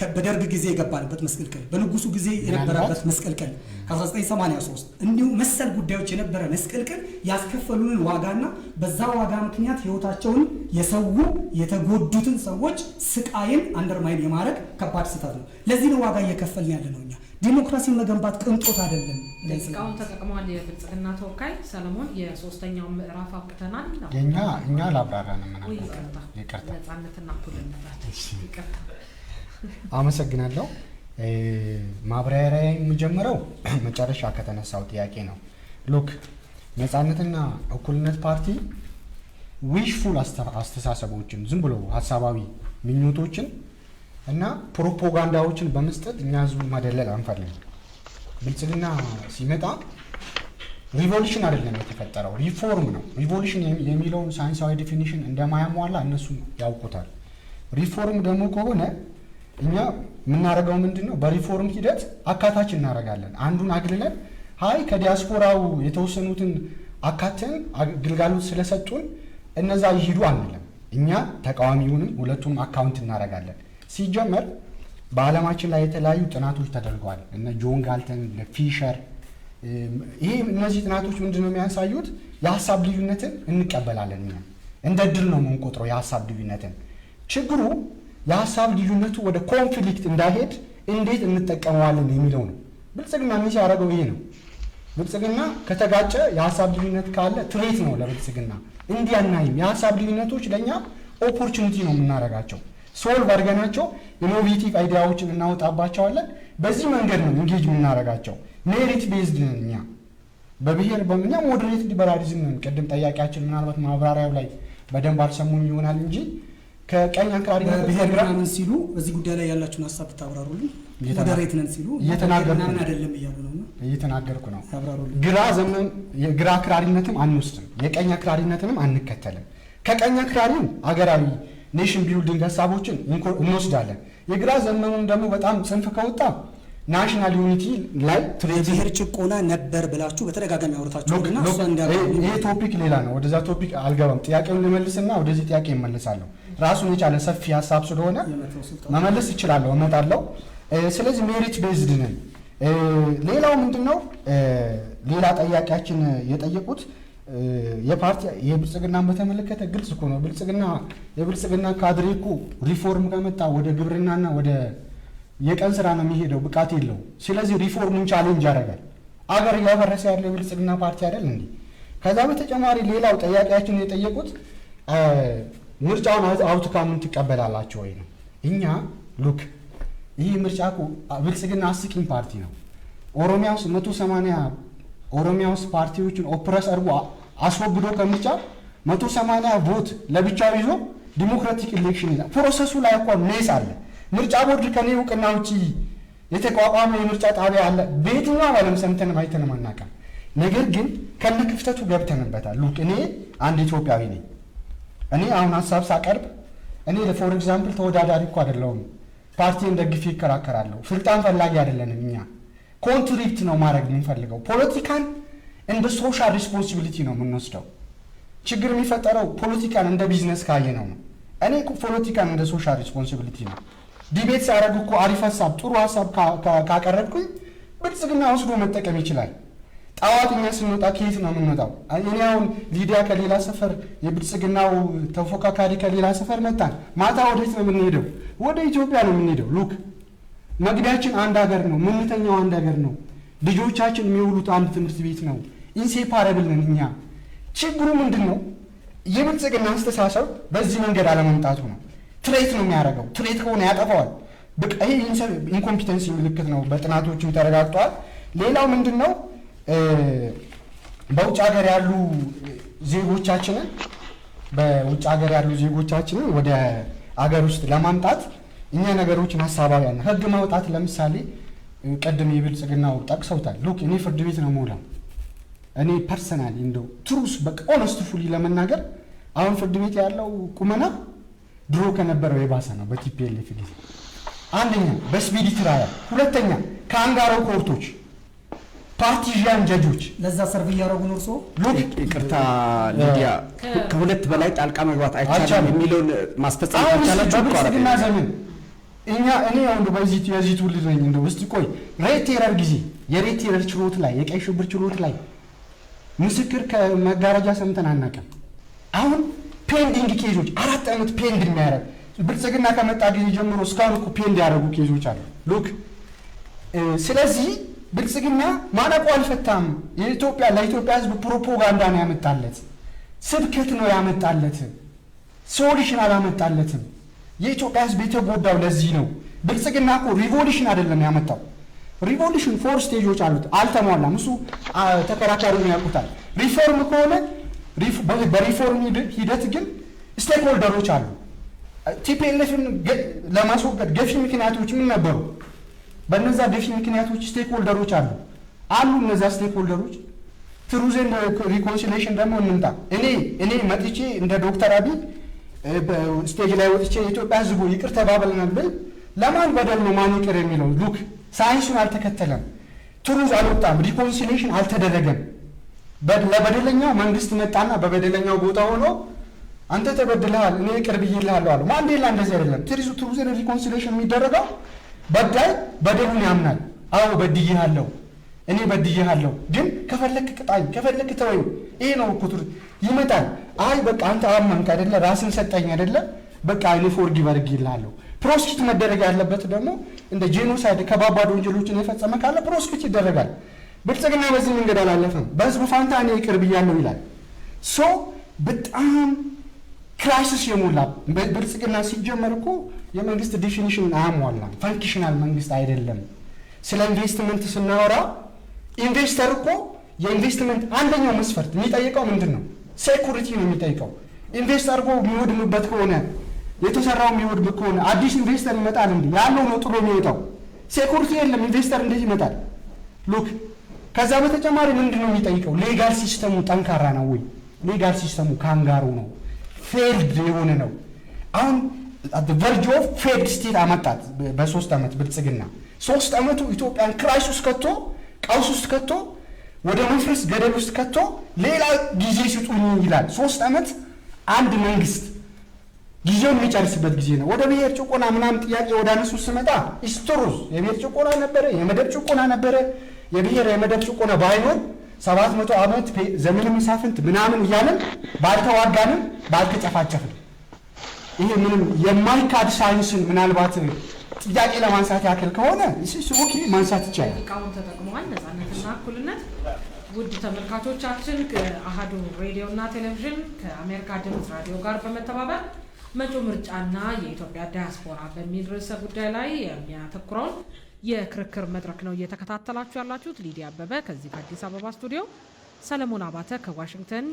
በደርግ ጊዜ የገባንበት መስቀልቀል፣ በንጉሱ ጊዜ የነበረበት መስቀልቀል፣ ከ1983 እንዲሁም መሰል ጉዳዮች የነበረ መስቀልቀል ያስከፈሉንን ዋጋና በዛ ዋጋ ምክንያት ህይወታቸውን የሰው የተጎዱትን ሰዎች ስቃይን አንደርማይን የማድረግ ከባድ ስህተት ነው። ለዚህ ነው ዋጋ እየከፈልን ያለ ነው። እኛ ዲሞክራሲን መገንባት ቅንጦት አይደለም። ለስቃውን ተጠቅመዋል። የብልጽግና ተወካይ ሰለሞን የሶስተኛው ምዕራፍ አብቅተናል። እኛ ላብራራን ምናምን ይቅርታ፣ ነፃነትና እኩልነታችን ይቅርታ። አመሰግናለሁ። ማብራሪያ የምጀምረው መጨረሻ ከተነሳው ጥያቄ ነው። ሉክ ነፃነትና እኩልነት ፓርቲ ዊሽፉል አስተሳሰቦችን ዝም ብሎ ሀሳባዊ ምኞቶችን እና ፕሮፓጋንዳዎችን በመስጠት እኛ ህዝቡን ማደለል አንፈልግም። ብልጽግና ሲመጣ ሪቮሉሽን አይደለም የተፈጠረው፣ ሪፎርም ነው። ሪቮሉሽን የሚለውን ሳይንሳዊ ዲፊኒሽን እንደማያሟላ እነሱ ያውቁታል። ሪፎርም ደግሞ ከሆነ እኛ የምናደርገው ምንድን ነው? በሪፎርም ሂደት አካታች እናደርጋለን። አንዱን አግልለን ሀይ ከዲያስፖራው የተወሰኑትን አካተን ግልጋሎት ስለሰጡን እነዛ ይሂዱ አንልም። እኛ ተቃዋሚውንም ሁለቱንም አካውንት እናደርጋለን። ሲጀመር በዓለማችን ላይ የተለያዩ ጥናቶች ተደርገዋል። እነ ጆን ጋልተን፣ ፊሸር። ይሄ እነዚህ ጥናቶች ምንድን ነው የሚያሳዩት? የሀሳብ ልዩነትን እንቀበላለን። እኛ እንደ ድል ነው የምንቆጥረው የሀሳብ ልዩነትን። ችግሩ የሀሳብ ልዩነቱ ወደ ኮንፍሊክት እንዳይሄድ እንዴት እንጠቀመዋለን የሚለው ነው። ብልጽግና ምን ሲያደርገው ይሄ ነው። ብልጽግና ከተጋጨ የሀሳብ ልዩነት ካለ ትሬት ነው ለብልጽግና። እንዲህ አናይም። የሀሳብ ልዩነቶች ለእኛ ኦፖርቹኒቲ ነው የምናደርጋቸው። ሶልቭ አድርገናቸው ኢኖቬቲቭ አይዲያዎችን እናወጣባቸዋለን። በዚህ መንገድ ነው ኢንጌጅ የምናደርጋቸው። ሜሪት ቤዝድ ነን እኛ። በብሔር በምኛ ሞዴሬት ሊበራሊዝም ነን። ቅድም ጠያቂያችን ምናልባት ማብራሪያው ላይ በደንብ አልሰሙም ይሆናል እንጂ ከቀኝ አክራሪ ብሔር ምናምን ሲሉ በዚህ ጉዳይ ላይ ያላችሁን ሀሳብ ብታብራሩልኝ። ሞዴሬት ነን ሲሉ ምናምን አይደለም እያሉ ነው። እየተናገርኩ ነው። ያብራሩልኝ። ግራ አክራሪነትም አንወስድም፣ የቀኝ አክራሪነትንም አንከተልም። ከቀኝ አክራሪው አገራዊ ኔሽን ቢልዲንግ ሀሳቦችን እንወስዳለን። የግራ ዘመኑም ደግሞ በጣም ጽንፍ ከወጣ ናሽናል ዩኒቲ ላይ የብሔር ጭቆና ነበር ብላችሁ በተደጋጋሚ አውርታችሁና ይሄ ቶፒክ ሌላ ነው። ወደዛ ቶፒክ አልገባም። ጥያቄውን ልመልስና ወደዚህ ጥያቄ እመልሳለሁ። ራሱን የቻለ ሰፊ ሀሳብ ስለሆነ መመለስ እችላለሁ፣ እመጣለሁ። ስለዚህ ሜሪት ቤዝድ ነን። ሌላው ምንድን ነው? ሌላ ጠያቂያችን የጠየቁት የብልጽግናን በተመለከተ ግልጽ እኮ ነው። የብልጽግና ካድሬ እኮ ሪፎርም ከመጣ ወደ ግብርናና ወደ የቀን ስራ ነው የሚሄደው፣ ብቃት የለው። ስለዚህ ሪፎርሙን ቻሌንጅ ያደርጋል። አገር እያፈረሰ ያለው የብልጽግና ፓርቲ አይደል እንዴ? ከዛ በተጨማሪ ሌላው ጠያቂያችን የጠየቁት ምርጫውን አውትካምን ትቀበላላችሁ ወይ ነው። እኛ ሉክ ይህ ምርጫ እኮ ብልጽግና አስቂኝ ፓርቲ ነው። ኦሮሚያ ውስጥ 180 ኦሮሚያ ውስጥ ፓርቲዎችን ኦፕረስ አድርጎ አስወግዶ ከምርጫ 180 ቮት ለብቻው ይዞ ዲሞክራቲክ ኢሌክሽን ይላል። ፕሮሰሱ ላይ እንኳን ሜስ አለ። ምርጫ ቦርድ ከኔ እውቅና ውጪ የተቋቋመ የምርጫ ጣቢያ አለ በየትኛው ዓለም ሰምተን አይተንም አናውቅም። ነገር ግን ከነ ክፍተቱ ገብተንበታል። ሉክ እኔ አንድ ኢትዮጵያዊ ነኝ። እኔ አሁን ሀሳብ ሳቀርብ እኔ ለፎር ኤግዛምፕል ተወዳዳሪ እኮ አይደለሁም። ፓርቲን ደግፌ ይከራከራለሁ። ስልጣን ፈላጊ አይደለንም እኛ። ኮንትሪክት ነው ማድረግ የምንፈልገው። ፖለቲካን እንደ ሶሻል ሪስፖንሲቢሊቲ ነው የምንወስደው። ችግር የሚፈጠረው ፖለቲካን እንደ ቢዝነስ ካየነው ነው። እኔ ፖለቲካን እንደ ሶሻል ሪስፖንሲቢሊቲ ነው። ዲቤት ሲያደርግ እኮ አሪፍ ሀሳብ ጥሩ ሀሳብ ካቀረብኩኝ ብልጽግና ወስዶ መጠቀም ይችላል። ጠዋት እኛ ስንወጣ ከየት ነው የምንወጣው? እኔ አሁን ሊዲያ ከሌላ ሰፈር የብልጽግናው ተፎካካሪ ከሌላ ሰፈር መጣን። ማታ ወዴት ነው የምንሄደው? ወደ ኢትዮጵያ ነው የምንሄደው። ሉክ መግቢያችን አንድ ሀገር ነው፣ ምንተኛው አንድ ሀገር ነው፣ ልጆቻችን የሚውሉት አንድ ትምህርት ቤት ነው። ኢንሴፓረብል ነን እኛ። ችግሩ ምንድን ነው? የብልጽግና አስተሳሰብ በዚህ መንገድ አለመምጣቱ ነው። ትሬት ነው የሚያደርገው። ትሬት ከሆነ ያጠፋዋል። በቃ ይሄ ኢንኮምፒተንሲ ምልክት ነው፣ በጥናቶችም ተረጋግጧል። ሌላው ምንድን ነው? በውጭ ሀገር ያሉ ዜጎቻችንን ወደ አገር ውስጥ ለማምጣት እኛ ነገሮችን ሀሳባውያን ህግ ማውጣት ለምሳሌ ቀደም የብልጽግናው ጠቅሰውታል። ሉክ እኔ ፍርድ ቤት ነው የምውለው። እኔ ፐርሰናሊ እንደው ትሩስ በቃ ኦነስት ፉሊ ለመናገር አሁን ፍርድ ቤት ያለው ቁመና ድሮ ከነበረው የባሰ ነው። በቲፒኤልኤፍ ጊዜ አንደኛ በስፒዲ ትራያል፣ ሁለተኛ ከአንጋሮ ኮርቶች ፓርቲዣን ጀጆች ለዛ ሰርቭ እያደረጉ ነው። እርሶ ይቅርታ ሊዲያ ከሁለት በላይ ጣልቃ መግባት አይቻልም የሚለውን ማስፈጸም አይቻላችሁ። በብልጽግና ዘመን እኔ አሁን በዚህ የዚህ ትውልድ ነኝ። እንደው እስቲ ቆይ ሬት ቴረር ጊዜ የሬት ቴረር ችሎት ላይ የቀይ ሽብር ችሎት ላይ ምስክር ከመጋረጃ ሰምተን አናውቅም። አሁን ፔንዲንግ ኬዞች 4 ዓመት ፔንድ የሚያደርግ ብልጽግና ከመጣ ጊዜ ጀምሮ እስካሁን እኮ ፔንድ ያደረጉ ኬዞች አሉ። ሉክ ስለዚህ ብልጽግና ማነቆ አልፈታም። ለኢትዮጵያ ሕዝብ ፕሮፓጋንዳ ነው ያመጣለት፣ ስብከት ነው ያመጣለት፣ ሶሉሽን አላመጣለትም። የኢትዮጵያ ሕዝብ የተጎዳው ለዚህ ነው። ብልጽግና እኮ ሪቮሉሽን አይደለም ያመጣው። ሪቮሉሽን 4 ስቴጆች አሉት፣ አልተሟላም። እሱ ተከራካሪ ነው ያውቁታል። ሪፎርም ከሆነ በሪፎርም ሂደት ግን ስቴክ ሆልደሮች አሉ። ቲፒኤልኤፍን ለማስወገድ ገፊ ምክንያቶች ምን ነበሩ? በእነዛ ገፊ ምክንያቶች ስቴክ ሆልደሮች አሉ። እነዛ ስቴክ ሆልደሮች ትሩዝ ኤንድ ሪኮንሲሌሽን ደግሞ እንምጣ። እኔ መጥቼ እንደ ዶክተር አብይ ስቴጅ ላይ ወጥቼ የኢትዮጵያ ህዝቡ ይቅር ተባብለናል ብል ለማን በደል ነው ማን ይቅር የሚለው? ሉክ ሳይንሱን አልተከተለም። ትሩዝ አልወጣም። ሪኮንሲሌሽን አልተደረገም። ለበደለኛው መንግስት መጣና በበደለኛው ቦታ ሆኖ አንተ ተበድለሃል እኔ ይቅር ብዬልሃለሁ አሉ። ማንዴላ እንደዚህ አይደለም። ትሩዝ ኤንድ ሪኮንሲሌሽን የሚደረገው በዳይ በደሉን ያምናል። አዎ በድዬሃለሁ፣ እኔ በድዬሃለሁ፣ ግን ከፈለክ ቅጣኝ፣ ከፈለክ ተወኝ። ይሄ ነው እኮ ይመጣል። አይ በቃ አንተ አመንክ አይደለ፣ ራስን ሰጠኝ አይደለ፣ በቃ እኔ ፎርጊቭ አድርጌልሃለሁ። ፕሮስኪት መደረግ ያለበት ደግሞ እንደ ጄኖሳይድ ከባባድ ወንጀሎችን የፈጸመ ካለ ፕሮስኪት ይደረጋል። ብልጽግና በዚህ መንገድ አላለፈም። በህዝቡ ፋንታ እኔ ይቅር ብያለሁ ይላል። ሶ በጣም ክራይሲስ የሞላ ብልጽግና ሲጀመር እኮ የመንግስት ዲፊኒሽን አያሟላም። ፋንክሽናል መንግስት አይደለም። ስለ ኢንቨስትመንት ስናወራ ኢንቨስተር እኮ የኢንቨስትመንት አንደኛው መስፈርት የሚጠይቀው ምንድን ነው? ሴኩሪቲ ነው የሚጠይቀው። ኢንቨስት አድርጎ የሚወድምበት ከሆነ የተሰራው የሚወድም ከሆነ አዲስ ኢንቨስተር ይመጣል እንዴ? ያለው ነው ጥሎ የሚወጣው። ሴኩሪቲ የለም፣ ኢንቨስተር እንዴት ይመጣል? ሉክ ከዛ በተጨማሪ ምንድን ነው የሚጠይቀው? ሌጋል ሲስተሙ ጠንካራ ነው ወይ? ሌጋል ሲስተሙ ካንጋሩ ነው፣ ፌልድ የሆነ ነው። አሁን ቨርጅ ኦፍ ፌልድ ስቴት አመጣት በ3 ዓመት ብልጽግና። 3 ዓመቱ ኢትዮጵያን ክራይስ ውስጥ ከቶ ቀውስ ውስጥ ከቶ ወደ መፍረስ ገደል ውስጥ ከቶ ሌላ ጊዜ ስጡኝ ይላል። 3 ዓመት አንድ መንግስት ጊዜውን የሚጨርስበት ጊዜ ነው። ወደ ብሔር ጭቆና ምናምን ጥያቄ ወደ አነሱ ስመጣ ኢስቶሮስ የብሔር ጭቆና ነበረ፣ የመደብ ጭቆና ነበረ። የብሔር የመደብ ጭቆና ባይኖር 700 ዓመት ዘመነ መሳፍንት ምናምን እያለን ባልተዋጋንም ባልተጨፋጨፍን። ይሄ ምንም የማይካድ ሳይንስን ምናልባት ጥያቄ ለማንሳት ያክል ከሆነ ኦኬ ማንሳት ይቻላል። ቃሉን ተጠቅመዋል። ነጻነትና እኩልነት። ውድ ተመልካቾቻችን ከአሃዱ ሬዲዮና ቴሌቪዥን ከአሜሪካ ድምፅ ራዲዮ ጋር በመተባበር መጪው ምርጫና የኢትዮጵያ ዲያስፖራ በሚል ርዕሰ ጉዳይ ላይ የሚያተኩረውን የክርክር መድረክ ነው እየተከታተላችሁ ያላችሁት። ሊዲያ አበበ ከዚህ ከአዲስ አበባ ስቱዲዮ፣ ሰለሞን አባተ ከዋሽንግተን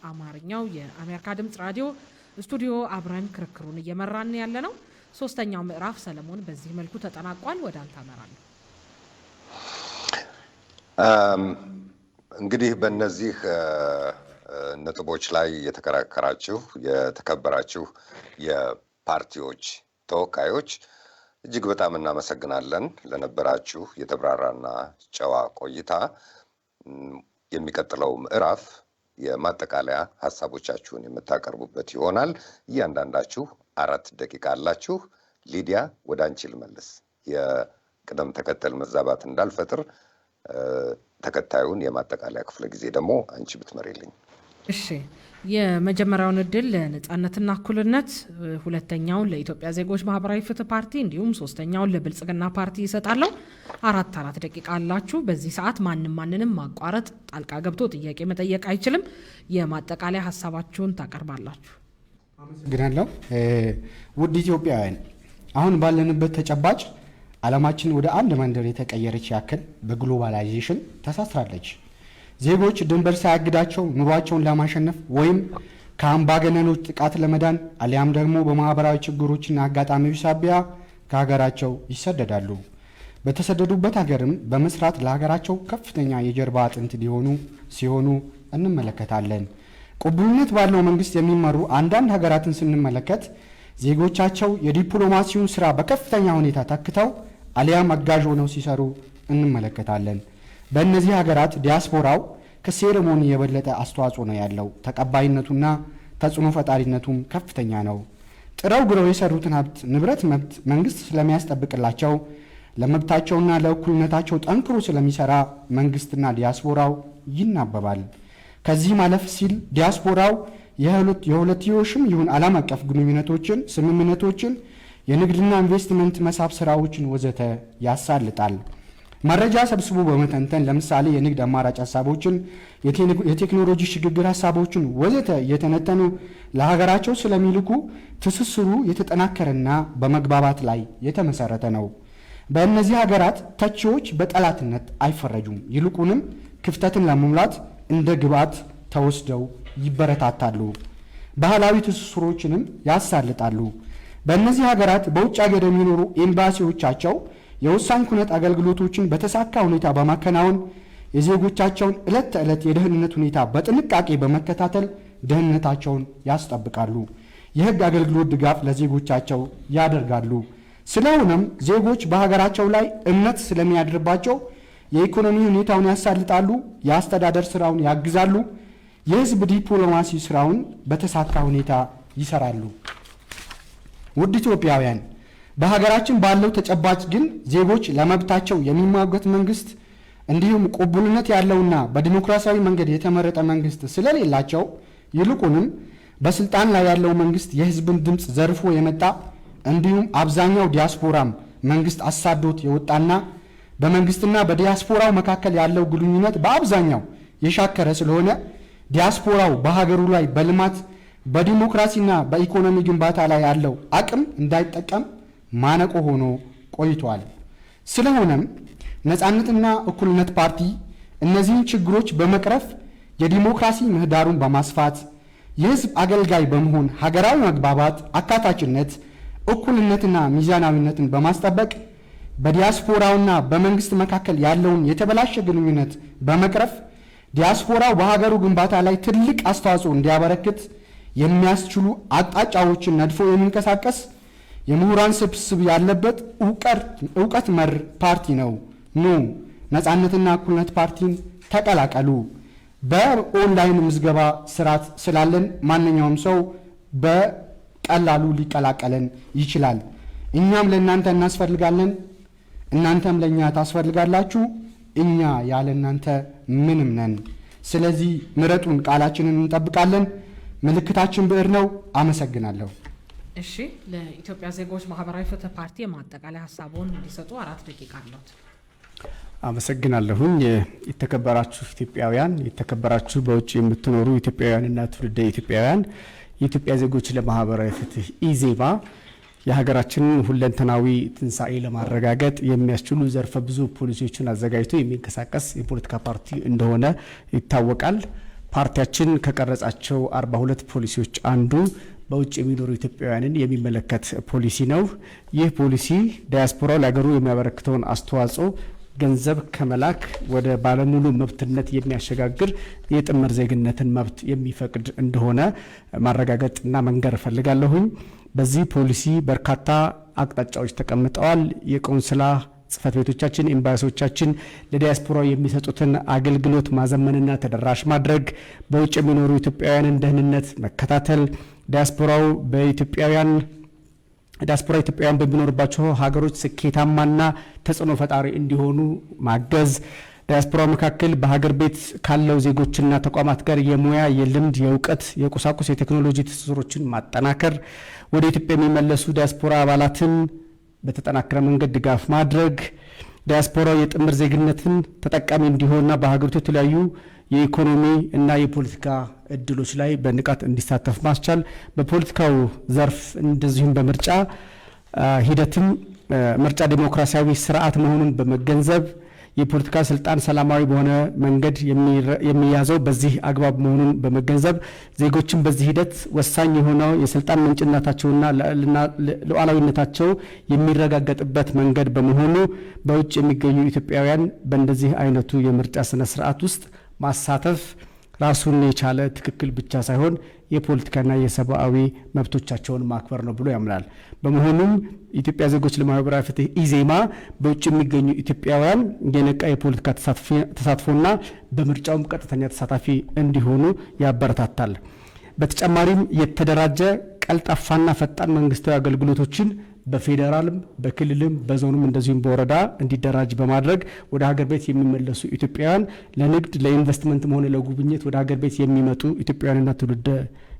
በአማርኛው የአሜሪካ ድምጽ ራዲዮ ስቱዲዮ አብረን ክርክሩን እየመራን ያለ ነው። ሶስተኛው ምዕራፍ ሰለሞን በዚህ መልኩ ተጠናቋል። ወደ አንተ አመራለሁ። እንግዲህ በእነዚህ ነጥቦች ላይ የተከራከራችሁ የተከበራችሁ የፓርቲዎች ተወካዮች እጅግ በጣም እናመሰግናለን ለነበራችሁ የተብራራና ጨዋ ቆይታ። የሚቀጥለው ምዕራፍ የማጠቃለያ ሀሳቦቻችሁን የምታቀርቡበት ይሆናል። እያንዳንዳችሁ 4 ደቂቃ አላችሁ። ሊዲያ ወደ አንቺ ልመልስ። የቅደም ተከተል መዛባት እንዳልፈጥር ተከታዩን የማጠቃለያ ክፍለ ጊዜ ደግሞ አንቺ ብትመሪልኝ። እሺ፣ የመጀመሪያውን እድል ለነጻነትና እኩልነት፣ ሁለተኛውን ለኢትዮጵያ ዜጎች ማህበራዊ ፍትህ ፓርቲ እንዲሁም ሶስተኛውን ለብልጽግና ፓርቲ ይሰጣለሁ። 4 ደቂቃ አላችሁ። በዚህ ሰዓት ማንንም ማቋረጥ ጣልቃ ገብቶ ጥያቄ መጠየቅ አይችልም። የማጠቃለያ ሀሳባችሁን ታቀርባላችሁ። አመሰግናለሁ። ውድ ኢትዮጵያውያን፣ አሁን ባለንበት ተጨባጭ ዓለማችን ወደ አንድ መንደር የተቀየረች ያክል በግሎባላይዜሽን ተሳስራለች። ዜጎች ድንበር ሳያግዳቸው ኑሯቸውን ለማሸነፍ ወይም ከአምባገነኖች ጥቃት ለመዳን አሊያም ደግሞ በማህበራዊ ችግሮችና አጋጣሚዎች ሳቢያ ከሀገራቸው ይሰደዳሉ። በተሰደዱበት ሀገርም በመስራት ለሀገራቸው ከፍተኛ የጀርባ አጥንት ሲሆኑ እንመለከታለን። ቅቡልነት ባለው መንግስት የሚመሩ አንዳንድ ሀገራትን ስንመለከት ዜጎቻቸው የዲፕሎማሲውን ስራ በከፍተኛ ሁኔታ ተክተው አሊያም አጋዥ ሆነው ሲሰሩ እንመለከታለን። በእነዚህ ሀገራት ዲያስፖራው ከሴሬሞኒ የበለጠ አስተዋጽኦ ነው ያለው። ተቀባይነቱና ተጽዕኖ ፈጣሪነቱም ከፍተኛ ነው። ጥረው ግረው የሰሩትን ሀብት ንብረት መብት መንግስት ስለሚያስጠብቅላቸው ለመብታቸውና ለእኩልነታቸው ጠንክሮ ስለሚሰራ መንግስትና ዲያስፖራው ይናበባል። ከዚህ ማለፍ ሲል ዲያስፖራው የሁለትዮሽም ይሁን ዓለም አቀፍ ግንኙነቶችን፣ ስምምነቶችን፣ የንግድና ኢንቨስትመንት መሳብ ስራዎችን ወዘተ ያሳልጣል። መረጃ ሰብስቦ በመተንተን ለምሳሌ የንግድ አማራጭ ሀሳቦችን፣ የቴክኖሎጂ ሽግግር ሀሳቦችን ወዘተ እየተነተኑ ለሀገራቸው ስለሚልኩ ትስስሩ የተጠናከረና በመግባባት ላይ የተመሰረተ ነው። በእነዚህ ሀገራት ተቺዎች በጠላትነት አይፈረጁም። ይልቁንም ክፍተትን ለመሙላት እንደ ግብዓት ተወስደው ይበረታታሉ። ባህላዊ ትስስሮችንም ያሳልጣሉ። በእነዚህ ሀገራት በውጭ ሀገር የሚኖሩ ኤምባሲዎቻቸው የወሳኝ ኩነት አገልግሎቶችን በተሳካ ሁኔታ በማከናወን የዜጎቻቸውን ዕለት ተዕለት የደህንነት ሁኔታ በጥንቃቄ በመከታተል ደህንነታቸውን ያስጠብቃሉ። የህግ አገልግሎት ድጋፍ ለዜጎቻቸው ያደርጋሉ። ስለሆነም ዜጎች በሀገራቸው ላይ እምነት ስለሚያድርባቸው የኢኮኖሚ ሁኔታውን ያሳልጣሉ፣ የአስተዳደር ስራውን ያግዛሉ፣ የህዝብ ዲፕሎማሲ ስራውን በተሳካ ሁኔታ ይሰራሉ። ውድ ኢትዮጵያውያን፣ በሀገራችን ባለው ተጨባጭ ግን ዜጎች ለመብታቸው የሚሟገት መንግስት እንዲሁም ቅቡልነት ያለውና በዲሞክራሲያዊ መንገድ የተመረጠ መንግስት ስለሌላቸው ይልቁንም በስልጣን ላይ ያለው መንግስት የህዝብን ድምፅ ዘርፎ የመጣ እንዲሁም አብዛኛው ዲያስፖራም መንግስት አሳዶት የወጣና በመንግስትና በዲያስፖራው መካከል ያለው ግንኙነት በአብዛኛው የሻከረ ስለሆነ ዲያስፖራው በሀገሩ ላይ በልማት በዲሞክራሲና በኢኮኖሚ ግንባታ ላይ ያለው አቅም እንዳይጠቀም ማነቆ ሆኖ ቆይቷል። ስለሆነም ነጻነትና እኩልነት ፓርቲ እነዚህን ችግሮች በመቅረፍ የዲሞክራሲ ምህዳሩን በማስፋት የህዝብ አገልጋይ በመሆን ሀገራዊ መግባባት፣ አካታችነት፣ እኩልነትና ሚዛናዊነትን በማስጠበቅ በዲያስፖራውና በመንግስት መካከል ያለውን የተበላሸ ግንኙነት በመቅረፍ ዲያስፖራው በሀገሩ ግንባታ ላይ ትልቅ አስተዋጽኦ እንዲያበረክት የሚያስችሉ አቅጣጫዎችን ነድፎ የሚንቀሳቀስ የምሁራን ስብስብ ያለበት እውቀት መር ፓርቲ ነው። ኑ ነጻነትና እኩልነት ፓርቲን ተቀላቀሉ። በኦንላይን ምዝገባ ስርዓት ስላለን ማንኛውም ሰው በቀላሉ ሊቀላቀለን ይችላል። እኛም ለእናንተ እናስፈልጋለን፣ እናንተም ለእኛ ታስፈልጋላችሁ። እኛ ያለ እናንተ ምንም ነን። ስለዚህ ምረጡን፣ ቃላችንን እንጠብቃለን። ምልክታችን ብዕር ነው። አመሰግናለሁ። እሺ፣ ለኢትዮጵያ ዜጎች ማህበራዊ ፍትህ ፓርቲ የማጠቃለያ ሀሳቡን እንዲሰጡ 4 ደቂቃ አለዎት። አመሰግናለሁኝ። የተከበራችሁ ኢትዮጵያውያን፣ የተከበራችሁ በውጭ የምትኖሩ ኢትዮጵያውያንና ትውልደ ኢትዮጵያውያን፣ የኢትዮጵያ ዜጎች ለማህበራዊ ፍትህ ኢዜማ የሀገራችንን ሁለንተናዊ ትንሣኤ ለማረጋገጥ የሚያስችሉ ዘርፈ ብዙ ፖሊሲዎችን አዘጋጅቶ የሚንቀሳቀስ የፖለቲካ ፓርቲ እንደሆነ ይታወቃል። ፓርቲያችን ከቀረጻቸው 42 ፖሊሲዎች አንዱ በውጭ የሚኖሩ ኢትዮጵያውያንን የሚመለከት ፖሊሲ ነው። ይህ ፖሊሲ ዳያስፖራው ለሀገሩ የሚያበረክተውን አስተዋጽኦ ገንዘብ ከመላክ ወደ ባለሙሉ መብትነት የሚያሸጋግር የጥምር ዜግነትን መብት የሚፈቅድ እንደሆነ ማረጋገጥና መንገር እፈልጋለሁኝ። በዚህ ፖሊሲ በርካታ አቅጣጫዎች ተቀምጠዋል። የቆንስላ ጽሕፈት ቤቶቻችን፣ ኤምባሲዎቻችን ለዲያስፖራው የሚሰጡትን አገልግሎት ማዘመንና ተደራሽ ማድረግ፣ በውጭ የሚኖሩ ኢትዮጵያውያንን ደህንነት መከታተል፣ ዲያስፖራው ኢትዮጵያውያን በሚኖርባቸው ሀገሮች ስኬታማና ተጽዕኖ ፈጣሪ እንዲሆኑ ማገዝ፣ ዲያስፖራው መካከል በሀገር ቤት ካለው ዜጎችና ተቋማት ጋር የሙያ፣ የልምድ፣ የእውቀት፣ የቁሳቁስ፣ የቴክኖሎጂ ትስስሮችን ማጠናከር፣ ወደ ኢትዮጵያ የሚመለሱ ዲያስፖራ አባላትን በተጠናከረ መንገድ ድጋፍ ማድረግ፣ ዲያስፖራው የጥምር ዜግነትን ተጠቃሚ እንዲሆንና በሀገሪቱ የተለያዩ የኢኮኖሚ እና የፖለቲካ እድሎች ላይ በንቃት እንዲሳተፍ ማስቻል፣ በፖለቲካው ዘርፍ እንደዚሁም በምርጫ ሂደትም ምርጫ ዲሞክራሲያዊ ስርዓት መሆኑን በመገንዘብ የፖለቲካ ስልጣን ሰላማዊ በሆነ መንገድ የሚያዘው በዚህ አግባብ መሆኑን በመገንዘብ ዜጎችን በዚህ ሂደት ወሳኝ የሆነው የስልጣን ምንጭነታቸውና ሉዓላዊነታቸው የሚረጋገጥበት መንገድ በመሆኑ በውጭ የሚገኙ ኢትዮጵያውያን በእንደዚህ አይነቱ የምርጫ ስነ ስርዓት ውስጥ ማሳተፍ ራሱን የቻለ ትክክል ብቻ ሳይሆን የፖለቲካና የሰብአዊ መብቶቻቸውን ማክበር ነው ብሎ ያምናል። በመሆኑም ኢትዮጵያ ዜጎች ለማህበራዊ ፍትህ ኢዜማ በውጭ የሚገኙ ኢትዮጵያውያን የነቃ የፖለቲካ ተሳትፎና በምርጫውም ቀጥተኛ ተሳታፊ እንዲሆኑ ያበረታታል። በተጨማሪም የተደራጀ ቀልጣፋና ፈጣን መንግስታዊ አገልግሎቶችን በፌዴራልም በክልልም በዞኑም እንደዚሁም በወረዳ እንዲደራጅ በማድረግ ወደ ሀገር ቤት የሚመለሱ ኢትዮጵያውያን ለንግድ ለኢንቨስትመንትም ሆነ ለጉብኝት ወደ ሀገር ቤት የሚመጡ ኢትዮጵያውያንና ትውልደ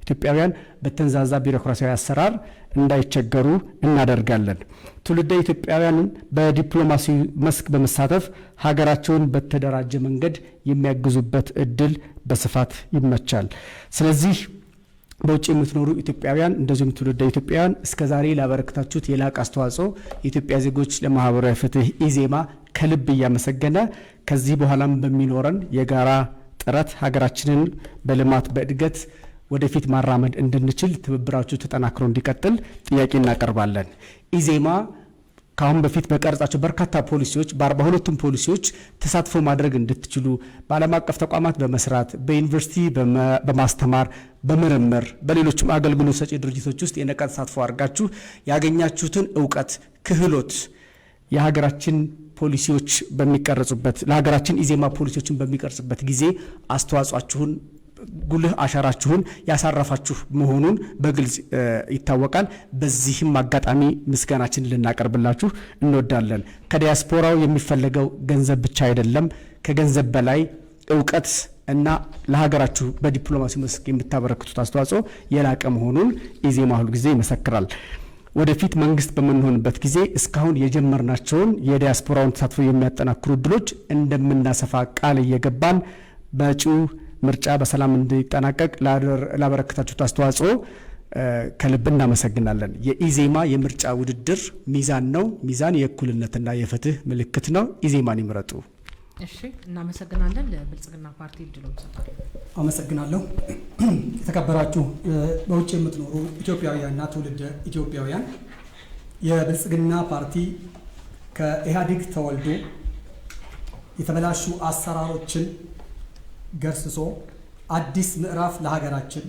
ኢትዮጵያውያን በተንዛዛ ቢሮክራሲያዊ አሰራር እንዳይቸገሩ እናደርጋለን። ትውልደ ኢትዮጵያውያንን በዲፕሎማሲ መስክ በመሳተፍ ሀገራቸውን በተደራጀ መንገድ የሚያግዙበት እድል በስፋት ይመቻል። ስለዚህ በውጭ የምትኖሩ ኢትዮጵያውያን እንደዚሁም ትውልደ ኢትዮጵያውያን እስከዛሬ ላበረከታችሁት የላቅ አስተዋጽኦ የኢትዮጵያ ዜጎች ለማህበራዊ ፍትህ ኢዜማ ከልብ እያመሰገነ ከዚህ በኋላም በሚኖረን የጋራ ጥረት ሀገራችንን በልማት በእድገት ወደፊት ማራመድ እንድንችል ትብብራችሁ ተጠናክሮ እንዲቀጥል ጥያቄ እናቀርባለን። ኢዜማ ካሁን በፊት በቀረጻቸው በርካታ ፖሊሲዎች በ42ቱም ፖሊሲዎች ተሳትፎ ማድረግ እንድትችሉ በዓለም አቀፍ ተቋማት በመስራት በዩኒቨርሲቲ በማስተማር በምርምር በሌሎችም አገልግሎት ሰጪ ድርጅቶች ውስጥ የነቃ ተሳትፎ አድርጋችሁ ያገኛችሁትን እውቀት፣ ክህሎት የሀገራችን ፖሊሲዎች በሚቀርጹበት ለሀገራችን ኢዜማ ፖሊሲዎችን በሚቀርጽበት ጊዜ አስተዋጽኦአችሁን ጉልህ አሻራችሁን ያሳረፋችሁ መሆኑን በግልጽ ይታወቃል። በዚህም አጋጣሚ ምስጋናችን ልናቀርብላችሁ እንወዳለን። ከዲያስፖራው የሚፈለገው ገንዘብ ብቻ አይደለም። ከገንዘብ በላይ እውቀት እና ለሀገራችሁ በዲፕሎማሲ መስክ የምታበረክቱት አስተዋጽኦ የላቀ መሆኑን ኢዜማ ሁል ጊዜ ይመሰክራል። ወደፊት መንግስት በምንሆንበት ጊዜ እስካሁን የጀመርናቸውን የዲያስፖራውን ተሳትፎ የሚያጠናክሩ እድሎች እንደምናሰፋ ቃል እየገባን በመጪው ምርጫ በሰላም እንዲጠናቀቅ ላበረከታችሁት አስተዋጽኦ ከልብ እናመሰግናለን። የኢዜማ የምርጫ ውድድር ሚዛን ነው። ሚዛን የእኩልነትና የፍትህ ምልክት ነው። ኢዜማን ይምረጡ። እሺ፣ እናመሰግናለን። ለብልጽግና ፓርቲ እድሉን እንሰጣለን። አመሰግናለሁ። የተከበራችሁ በውጭ የምትኖሩ ኢትዮጵያውያንና ትውልደ ኢትዮጵያውያን የብልጽግና ፓርቲ ከኢህአዴግ ተወልዶ የተበላሹ አሰራሮችን ገርስሶ አዲስ ምዕራፍ ለሀገራችን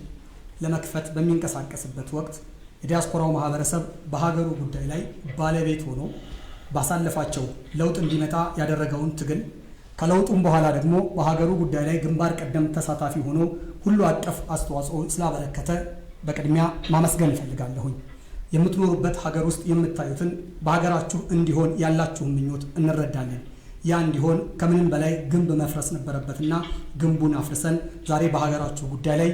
ለመክፈት በሚንቀሳቀስበት ወቅት የዲያስፖራው ማህበረሰብ በሀገሩ ጉዳይ ላይ ባለቤት ሆኖ ባሳለፋቸው ለውጥ እንዲመጣ ያደረገውን ትግል ከለውጡም በኋላ ደግሞ በሀገሩ ጉዳይ ላይ ግንባር ቀደም ተሳታፊ ሆኖ ሁሉ አቀፍ አስተዋጽኦ ስላበረከተ በቅድሚያ ማመስገን እፈልጋለሁኝ። የምትኖሩበት ሀገር ውስጥ የምታዩትን በሀገራችሁ እንዲሆን ያላችሁን ምኞት እንረዳለን። ያ እንዲሆን ከምንም በላይ ግንብ መፍረስ ነበረበትና ግንቡን አፍርሰን ዛሬ በሀገራችሁ ጉዳይ ላይ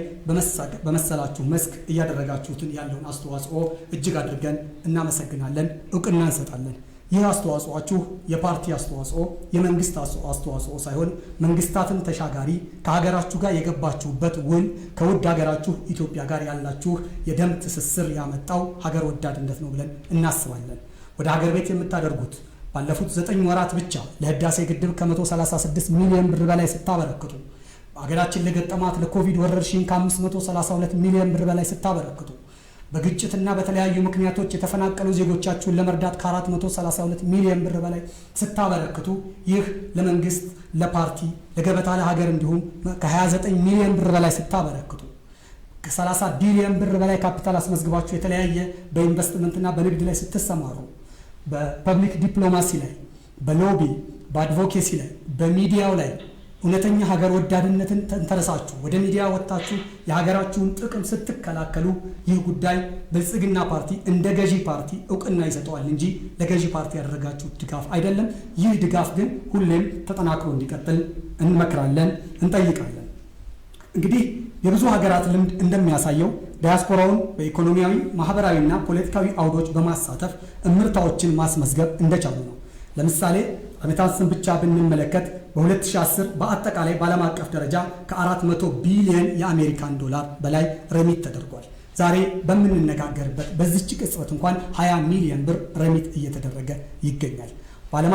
በመሰላችሁ መስክ እያደረጋችሁትን ያለውን አስተዋጽኦ እጅግ አድርገን እናመሰግናለን፣ እውቅና እንሰጣለን። ይህ አስተዋጽኦአችሁ የፓርቲ አስተዋጽኦ፣ የመንግስት አስተዋጽኦ ሳይሆን መንግስታትን ተሻጋሪ ከሀገራችሁ ጋር የገባችሁበት ውል ከውድ ሀገራችሁ ኢትዮጵያ ጋር ያላችሁ የደም ትስስር ያመጣው ሀገር ወዳድነት ነው ብለን እናስባለን። ወደ ሀገር ቤት የምታደርጉት ባለፉት 9 ወራት ብቻ ለህዳሴ ግድብ ከ136 ሚሊዮን ብር በላይ ስታበረክቱ አገራችን ለገጠማት ለኮቪድ ወረርሽኝ ከ532 ሚሊዮን ብር በላይ ስታበረክቱ በግጭትና በተለያዩ ምክንያቶች የተፈናቀሉ ዜጎቻችሁን ለመርዳት ከ432 ሚሊዮን ብር በላይ ስታበረክቱ ይህ ለመንግስት ለፓርቲ ለገበታ ለሀገር እንዲሁም ከ29 ሚሊዮን ብር በላይ ስታበረክቱ ከ30 ቢሊዮን ብር በላይ ካፒታል አስመዝግባችሁ የተለያየ በኢንቨስትመንትና በንግድ ላይ ስትሰማሩ በፐብሊክ ዲፕሎማሲ ላይ በሎቢ በአድቮኬሲ ላይ በሚዲያው ላይ እውነተኛ ሀገር ወዳድነትን ተንተረሳችሁ ወደ ሚዲያ ወጣችሁ የሀገራችሁን ጥቅም ስትከላከሉ ይህ ጉዳይ ብልጽግና ፓርቲ እንደ ገዢ ፓርቲ እውቅና ይሰጠዋል እንጂ ለገዢ ፓርቲ ያደረጋችሁት ድጋፍ አይደለም። ይህ ድጋፍ ግን ሁሌም ተጠናክሮ እንዲቀጥል እንመክራለን፣ እንጠይቃለን። እንግዲህ የብዙ ሀገራት ልምድ እንደሚያሳየው ዲያስፖራውን በኢኮኖሚያዊ ማህበራዊና ፖለቲካዊ አውዶች በማሳተፍ እምርታዎችን ማስመዝገብ እንደቻሉ ነው። ለምሳሌ አሜታንስን ብቻ ብንመለከት በ2010 በአጠቃላይ በዓለም አቀፍ ደረጃ ከ400 ቢሊዮን የአሜሪካን ዶላር በላይ ረሚት ተደርጓል። ዛሬ በምንነጋገርበት በዚህች ቅጽበት እንኳን 20 ሚሊዮን ብር ረሚት እየተደረገ ይገኛል። በዓለም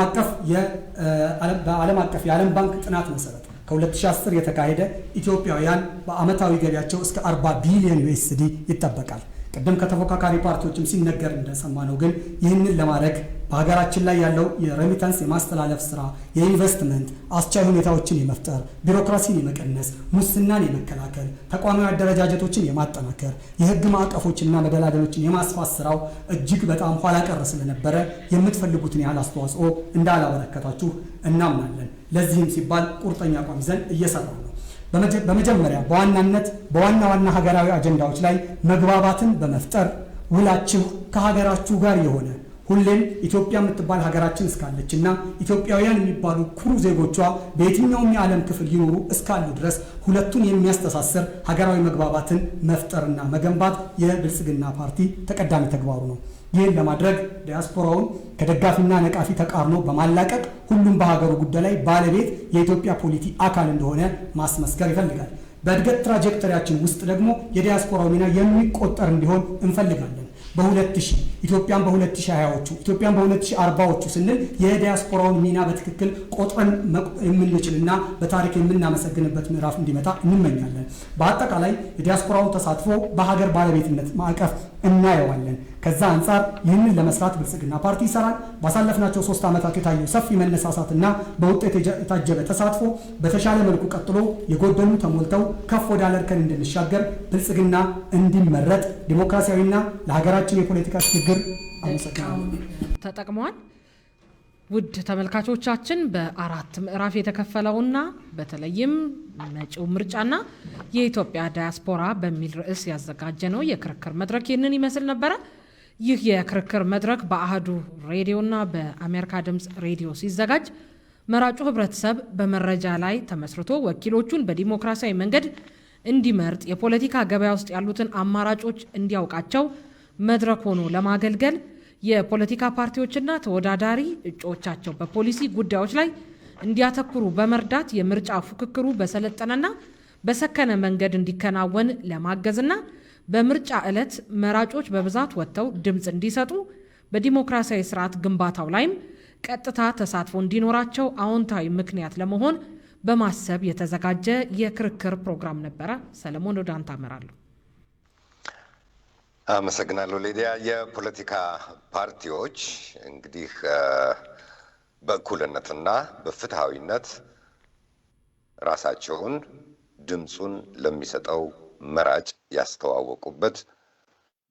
አቀፍ የዓለም ባንክ ጥናት መሰረት ከ2010 የተካሄደ ኢትዮጵያውያን በአመታዊ ገቢያቸው እስከ 40 ቢሊዮን ዩኤስዲ ይጠበቃል። ቀደም ከተፎካካሪ ፓርቲዎችም ሲነገር እንደሰማነው ግን ይህንን ለማድረግ በሀገራችን ላይ ያለው የሬሚታንስ የማስተላለፍ ስራ የኢንቨስትመንት አስቻይ ሁኔታዎችን የመፍጠር ቢሮክራሲን የመቀነስ ሙስናን የመከላከል ተቋማዊ አደረጃጀቶችን የማጠናከር የህግ ማዕቀፎችና መደላደሎችን የማስፋት ስራው እጅግ በጣም ኋላ ቀር ስለነበረ የምትፈልጉትን ያህል አስተዋጽኦ እንዳላበረከታችሁ እናምናለን። ለዚህም ሲባል ቁርጠኛ አቋም ይዘን እየሰራን ነው። በመጀመሪያ በዋናነት በዋና ዋና ሀገራዊ አጀንዳዎች ላይ መግባባትን በመፍጠር ውላችሁ ከሀገራችሁ ጋር የሆነ ሁሌም ኢትዮጵያ የምትባል ሀገራችን እስካለችና ኢትዮጵያውያን የሚባሉ ኩሩ ዜጎቿ በየትኛውም የዓለም ክፍል ይኖሩ እስካሉ ድረስ ሁለቱን የሚያስተሳስር ሀገራዊ መግባባትን መፍጠርና መገንባት የብልጽግና ፓርቲ ተቀዳሚ ተግባሩ ነው። ይህን ለማድረግ ዲያስፖራውን ከደጋፊና ነቃፊ ተቃርኖ በማላቀቅ ሁሉም በሀገሩ ጉዳይ ላይ ባለቤት የኢትዮጵያ ፖሊቲ አካል እንደሆነ ማስመስከር ይፈልጋል። በእድገት ትራጀክተሪያችን ውስጥ ደግሞ የዲያስፖራው ሚና የሚቆጠር እንዲሆን እንፈልጋለን። በ2000 ኢትዮጵያን በ2020ዎቹ ኢትዮጵያን በ2040ዎቹ ስንል የዲያስፖራውን ሚና በትክክል ቆጥረን የምንችልና በታሪክ የምናመሰግንበት ምዕራፍ እንዲመጣ እንመኛለን። በአጠቃላይ የዲያስፖራውን ተሳትፎ በሀገር ባለቤትነት ማዕቀፍ እናየዋለን። ከዛ አንጻር ይህንን ለመስራት ብልጽግና ፓርቲ ይሰራል። ባሳለፍናቸው 3 ዓመታት የታየው ሰፊ መነሳሳትና በውጤት የታጀበ ተሳትፎ በተሻለ መልኩ ቀጥሎ የጎደሉ ተሞልተው ከፍ ወዳለ እርከን እንድንሻገር ብልጽግና እንዲመረጥ ዲሞክራሲያዊና ለሀገራችን የፖለቲካ ሽግግር ተጠቅመዋል። ውድ ተመልካቾቻችን በአራት ምዕራፍ የተከፈለውና በተለይም መጪው ምርጫና የኢትዮጵያ ዳያስፖራ በሚል ርዕስ ያዘጋጀነው የክርክር መድረክ ይህንን ይመስል ነበረ። ይህ የክርክር መድረክ በአህዱ ሬዲዮና በአሜሪካ ድምፅ ሬዲዮ ሲዘጋጅ መራጩ ህብረተሰብ በመረጃ ላይ ተመስርቶ ወኪሎቹን በዲሞክራሲያዊ መንገድ እንዲመርጥ የፖለቲካ ገበያ ውስጥ ያሉትን አማራጮች እንዲያውቃቸው መድረክ ሆኖ ለማገልገል የፖለቲካ ፓርቲዎችና ተወዳዳሪ እጩዎቻቸው በፖሊሲ ጉዳዮች ላይ እንዲያተኩሩ በመርዳት የምርጫ ፉክክሩ በሰለጠነና በሰከነ መንገድ እንዲከናወን ለማገዝና በምርጫ ዕለት መራጮች በብዛት ወጥተው ድምፅ እንዲሰጡ በዲሞክራሲያዊ ስርዓት ግንባታው ላይም ቀጥታ ተሳትፎ እንዲኖራቸው አዎንታዊ ምክንያት ለመሆን በማሰብ የተዘጋጀ የክርክር ፕሮግራም ነበረ። ሰለሞን ወደ አንተ አመራለሁ። አመሰግናለሁ ሊዲያ። የፖለቲካ ፓርቲዎች እንግዲህ በእኩልነትና በፍትሃዊነት ራሳቸውን ድምፁን ለሚሰጠው መራጭ ያስተዋወቁበት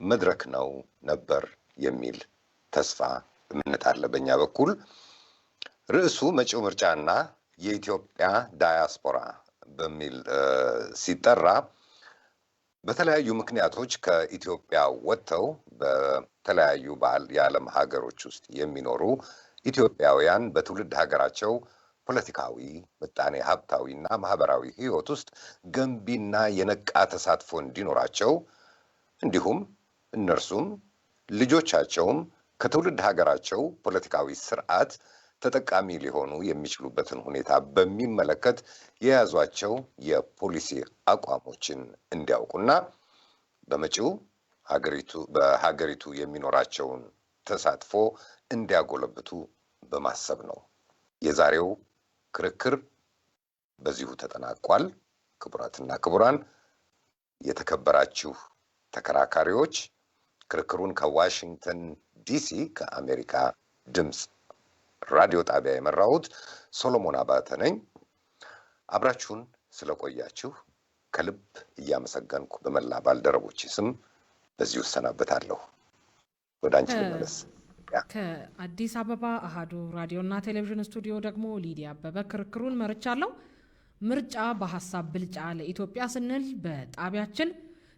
መድረክ ነው ነበር የሚል ተስፋ እምነት አለ በእኛ በኩል። ርዕሱ መጪው ምርጫና የኢትዮጵያ ዳያስፖራ በሚል ሲጠራ በተለያዩ ምክንያቶች ከኢትዮጵያ ወጥተው በተለያዩ የዓለም ሀገሮች ውስጥ የሚኖሩ ኢትዮጵያውያን በትውልድ ሀገራቸው ፖለቲካዊ፣ ምጣኔ ሀብታዊና ማህበራዊ ህይወት ውስጥ ገንቢና የነቃ ተሳትፎ እንዲኖራቸው እንዲሁም እነርሱም ልጆቻቸውም ከትውልድ ሀገራቸው ፖለቲካዊ ስርዓት ተጠቃሚ ሊሆኑ የሚችሉበትን ሁኔታ በሚመለከት የያዟቸው የፖሊሲ አቋሞችን እንዲያውቁና በመጪው በሀገሪቱ የሚኖራቸውን ተሳትፎ እንዲያጎለብቱ በማሰብ ነው። የዛሬው ክርክር በዚሁ ተጠናቋል። ክቡራትና ክቡራን የተከበራችሁ ተከራካሪዎች ክርክሩን ከዋሽንግተን ዲሲ ከአሜሪካ ድምፅ ራዲዮ ጣቢያ የመራሁት ሶሎሞን አባተ ነኝ። አብራችሁን ስለቆያችሁ ከልብ እያመሰገንኩ በመላ ባልደረቦች ስም በዚሁ እሰናበታለሁ። ወደ አንቺ ልመለስ። ከአዲስ አበባ አሃዱ ራዲዮና ቴሌቪዥን ስቱዲዮ ደግሞ ሊዲያ አበበ ክርክሩን መርቻለሁ። ምርጫ በሀሳብ ብልጫ ለኢትዮጵያ ስንል በጣቢያችን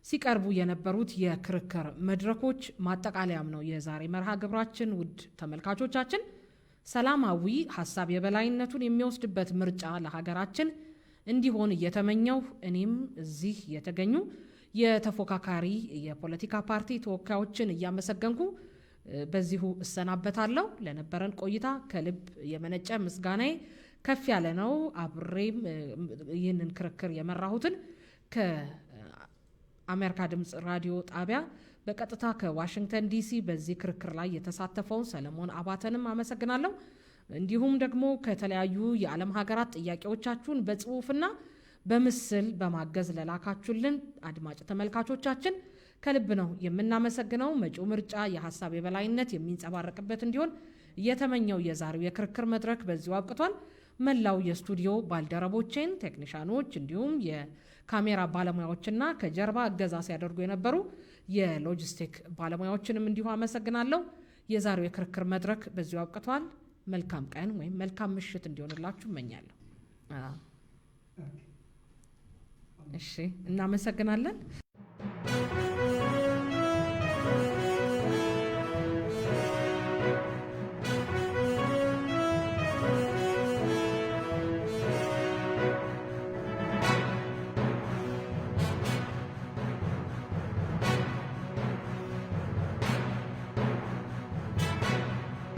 ሲቀርቡ የነበሩት የክርክር መድረኮች ማጠቃለያም ነው የዛሬ መርሃ ግብራችን። ውድ ተመልካቾቻችን ሰላማዊ ሀሳብ የበላይነቱን የሚወስድበት ምርጫ ለሀገራችን እንዲሆን እየተመኘው እኔም እዚህ የተገኙ የተፎካካሪ የፖለቲካ ፓርቲ ተወካዮችን እያመሰገንኩ በዚሁ እሰናበታለሁ። ለነበረን ቆይታ ከልብ የመነጨ ምስጋናዬ ከፍ ያለ ነው። አብሬም ይህንን ክርክር የመራሁትን ከአሜሪካ ድምፅ ራዲዮ ጣቢያ በቀጥታ ከዋሽንግተን ዲሲ በዚህ ክርክር ላይ የተሳተፈውን ሰለሞን አባተንም አመሰግናለሁ። እንዲሁም ደግሞ ከተለያዩ የዓለም ሀገራት ጥያቄዎቻችሁን በጽሁፍና በምስል በማገዝ ለላካችሁልን አድማጭ ተመልካቾቻችን ከልብ ነው የምናመሰግነው። መጪው ምርጫ የሀሳብ የበላይነት የሚንጸባረቅበት እንዲሆን እየተመኘው የዛሬው የክርክር መድረክ በዚሁ አብቅቷል። መላው የስቱዲዮ ባልደረቦቼን፣ ቴክኒሻኖች እንዲሁም የካሜራ ባለሙያዎችና ከጀርባ እገዛ ሲያደርጉ የነበሩ የሎጂስቲክ ባለሙያዎችንም እንዲሁ አመሰግናለሁ። የዛሬው የክርክር መድረክ በዚሁ አብቅቷል። መልካም ቀን ወይም መልካም ምሽት እንዲሆንላችሁ እመኛለሁ። እሺ፣ እናመሰግናለን።